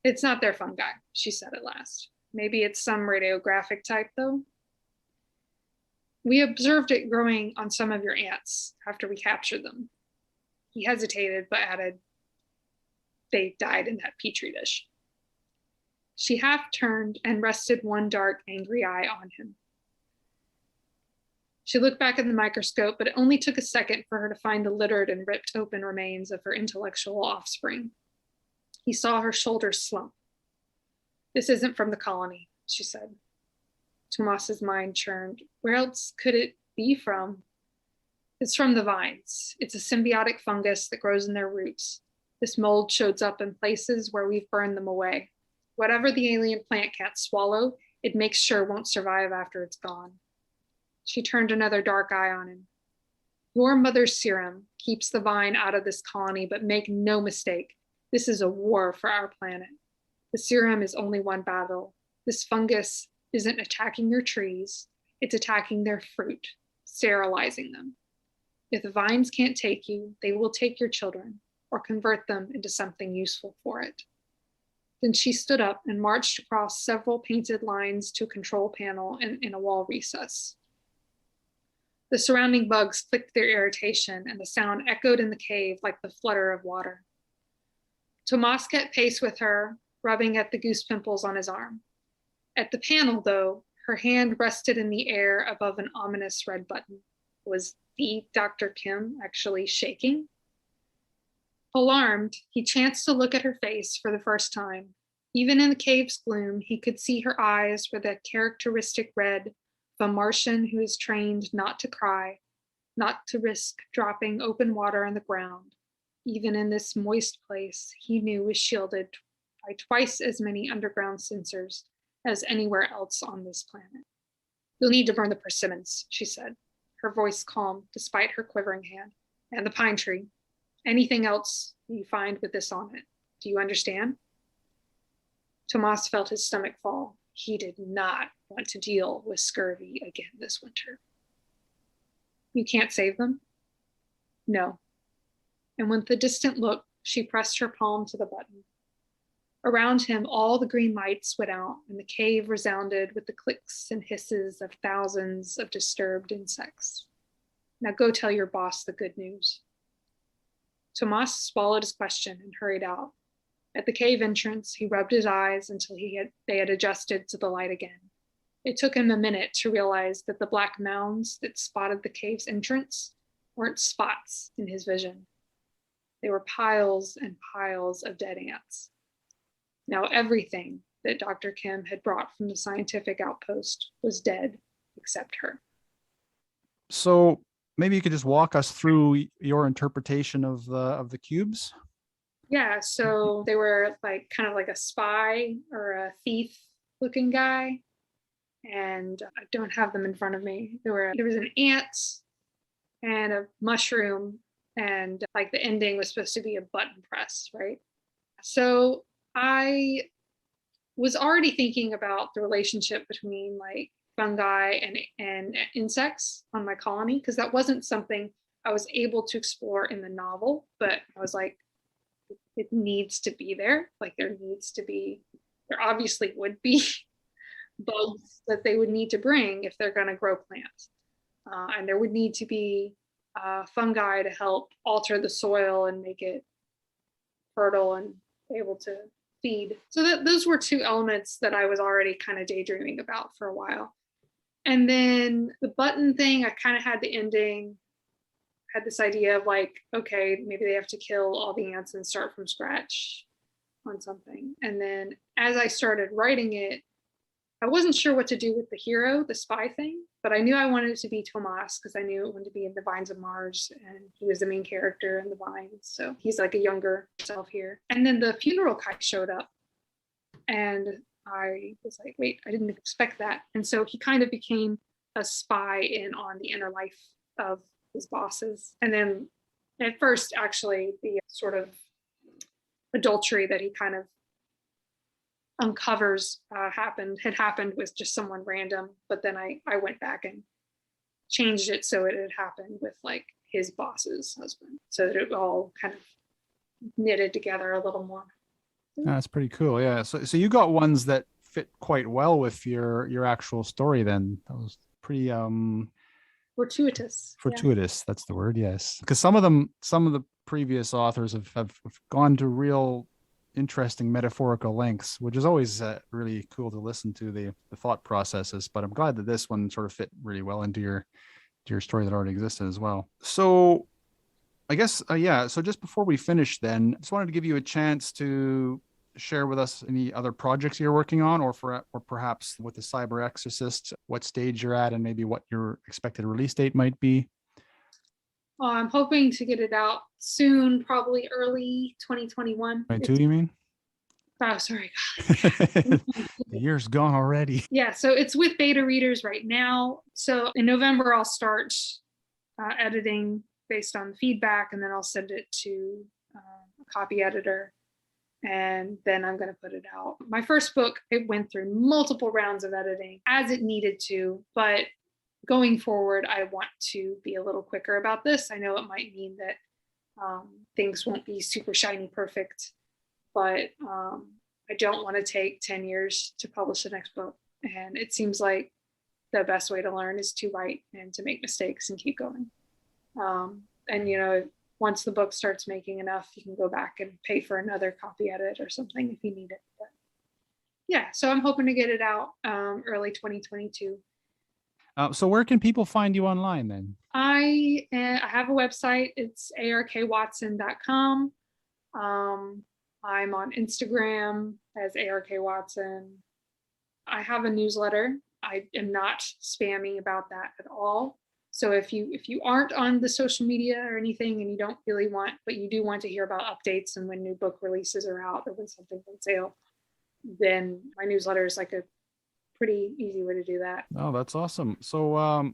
It's not their fungi, she said at last. Maybe it's some radiographic type, though. We observed it growing on some of your ants after we captured them. He hesitated, but added, they died in that petri dish. She half turned and rested one dark, angry eye on him. She looked back at the microscope, but it only took a second for her to find the littered and ripped open remains of her intellectual offspring. He saw her shoulders slump. This isn't from the colony, she said. Tomas's mind churned. Where else could it be from? It's from the vines. It's a symbiotic fungus that grows in their roots. This mold shows up in places where we've burned them away. Whatever the alien plant can't swallow, it makes sure won't survive after it's gone. She turned another dark eye on him. Your mother's serum keeps the vine out of this colony, but make no mistake, this is a war for our planet. The serum is only one battle. This fungus isn't attacking your trees, it's attacking their fruit, sterilizing them. If the vines can't take you, they will take your children or convert them into something useful for it. Then she stood up and marched across several painted lines to a control panel in a wall recess. The surrounding bugs clicked their irritation, and the sound echoed in the cave like the flutter of water. Tomas kept pace with her, rubbing at the goose pimples on his arm. At the panel, though, her hand rested in the air above an ominous red button. Was the Dr. Kim actually shaking? Alarmed, he chanced to look at her face for the first time. Even in the cave's gloom, he could see her eyes were the characteristic red of a Martian who is trained not to cry, not to risk dropping open water on the ground. Even in this moist place, he knew was shielded by twice as many underground sensors as anywhere else on this planet. You'll need to burn the persimmons, she said, her voice calm despite her quivering hand, and the pine tree. Anything else you find with this on it. Do you understand? Tomas felt his stomach fall. He did not want to deal with scurvy again this winter. You can't save them? No. And with a distant look, she pressed her palm to the button. Around him, all the green lights went out, and the cave resounded with the clicks and hisses of thousands of disturbed insects. Now go tell your boss the good news. Tomas swallowed his question and hurried out. At the cave entrance, he rubbed his eyes until they had adjusted to the light again. It took him a minute to realize that the black mounds that spotted the cave's entrance weren't spots in his vision. They were piles and piles of dead ants. Now everything that Dr. Kim had brought from the scientific outpost was dead except her. So maybe you could just walk us through your interpretation of the cubes. Yeah, so they were like kind of like a spy or a thief looking guy. And I don't have them in front of me. There was an ant and a mushroom, and like the ending was supposed to be a button press, right? So I was already thinking about the relationship between like fungi and insects on my colony, because that wasn't something I was able to explore in the novel, but I was like, it needs to be there. Like there obviously would be bugs that they would need to bring if they're going to grow plants. And there would need to be fungi to help alter the soil and make it fertile and able to feed. So those were two elements that I was already kind of daydreaming about for a while. And then the button thing, I kind of had the ending, had this idea of like, okay, maybe they have to kill all the ants and start from scratch on something. And then as I started writing it, I wasn't sure what to do with the hero, the spy thing, but I knew I wanted it to be Tomas because I knew it wanted to be in the Vines of Mars, and he was the main character in the Vines. So he's like a younger self here. And then the funeral guy showed up, and I was like, wait, I didn't expect that. And so he kind of became a spy in on the inner life of his bosses. And then at first, actually, the sort of adultery that he kind of uncovers had happened with just someone random, but then I went back and changed it so it had happened with like his boss's husband, so that it all kind of knitted together a little more. That's pretty cool. Yeah. So you got ones that fit quite well with your actual story then. That was pretty fortuitous. Fortuitous, yeah. That's the word, yes. Because some of the previous authors have gone to real interesting metaphorical lengths, which is always really cool to listen to the thought processes. But I'm glad that this one sort of fit really well into your story that already existed as well. So I guess, so just before we finish then, I just wanted to give you a chance to share with us any other projects you're working on, or perhaps with the Cyber Exorcist, what stage you're at and maybe what your expected release date might be. I'm hoping to get it out soon, probably early 2021. 22, you mean? Oh, sorry. The year's gone already. Yeah, so it's with beta readers right now. So in November, I'll start editing based on the feedback, and then I'll send it to a copy editor, and then I'm going to put it out. My first book, it went through multiple rounds of editing as it needed to, but going forward, I want to be a little quicker about this. I know it might mean that things won't be super shiny perfect, but I don't want to take 10 years to publish the next book. And it seems like the best way to learn is to write and to make mistakes and keep going. And once the book starts making enough, you can go back and pay for another copy edit or something if you need it. But yeah, so I'm hoping to get it out early 2022. So where can people find you online then? I have a website. It's ARKWatson.com. I'm on Instagram as A.R.K. Watson. I have a newsletter. I am not spammy about that at all. So if you aren't on the social media or anything and you don't really want, but you do want to hear about updates and when new book releases are out or when something's on sale, then my newsletter is like a pretty easy way to do that. Oh, that's awesome. So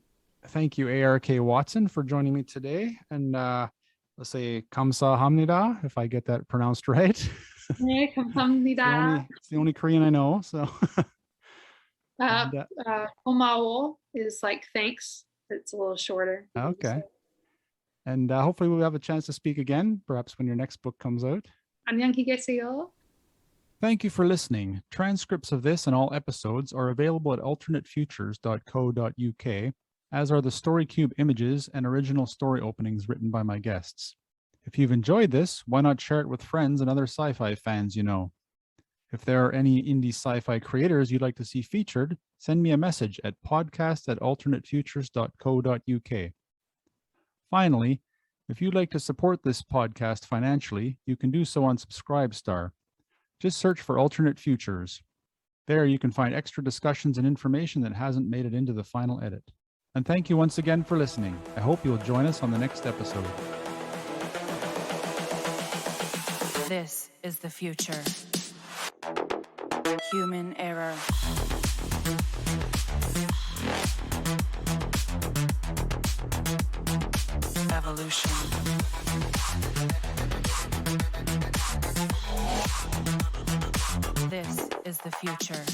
thank you, A.R.K. Watson, for joining me today. And let's say 감사합니다, if I get that pronounced right. Yeah, 감사합니다. It's the only Korean I know. So 고마워 is like thanks. It's a little shorter. Okay. And hopefully we'll have a chance to speak again, perhaps when your next book comes out. 안녕히 계세요. Thank you for listening. Transcripts of this and all episodes are available at alternatefutures.co.uk, as are the StoryCube images and original story openings written by my guests. If you've enjoyed this, why not share it with friends and other sci-fi fans you know? If there are any indie sci-fi creators you'd like to see featured, send me a message at podcast@alternatefutures.co.uk. Finally, if you'd like to support this podcast financially, you can do so on Subscribestar. Just search for Alternate Futures. There you can find extra discussions and information that hasn't made it into the final edit. And thank you once again for listening. I hope you'll join us on the next episode. This is the future. Human error. Evolution. This is the future.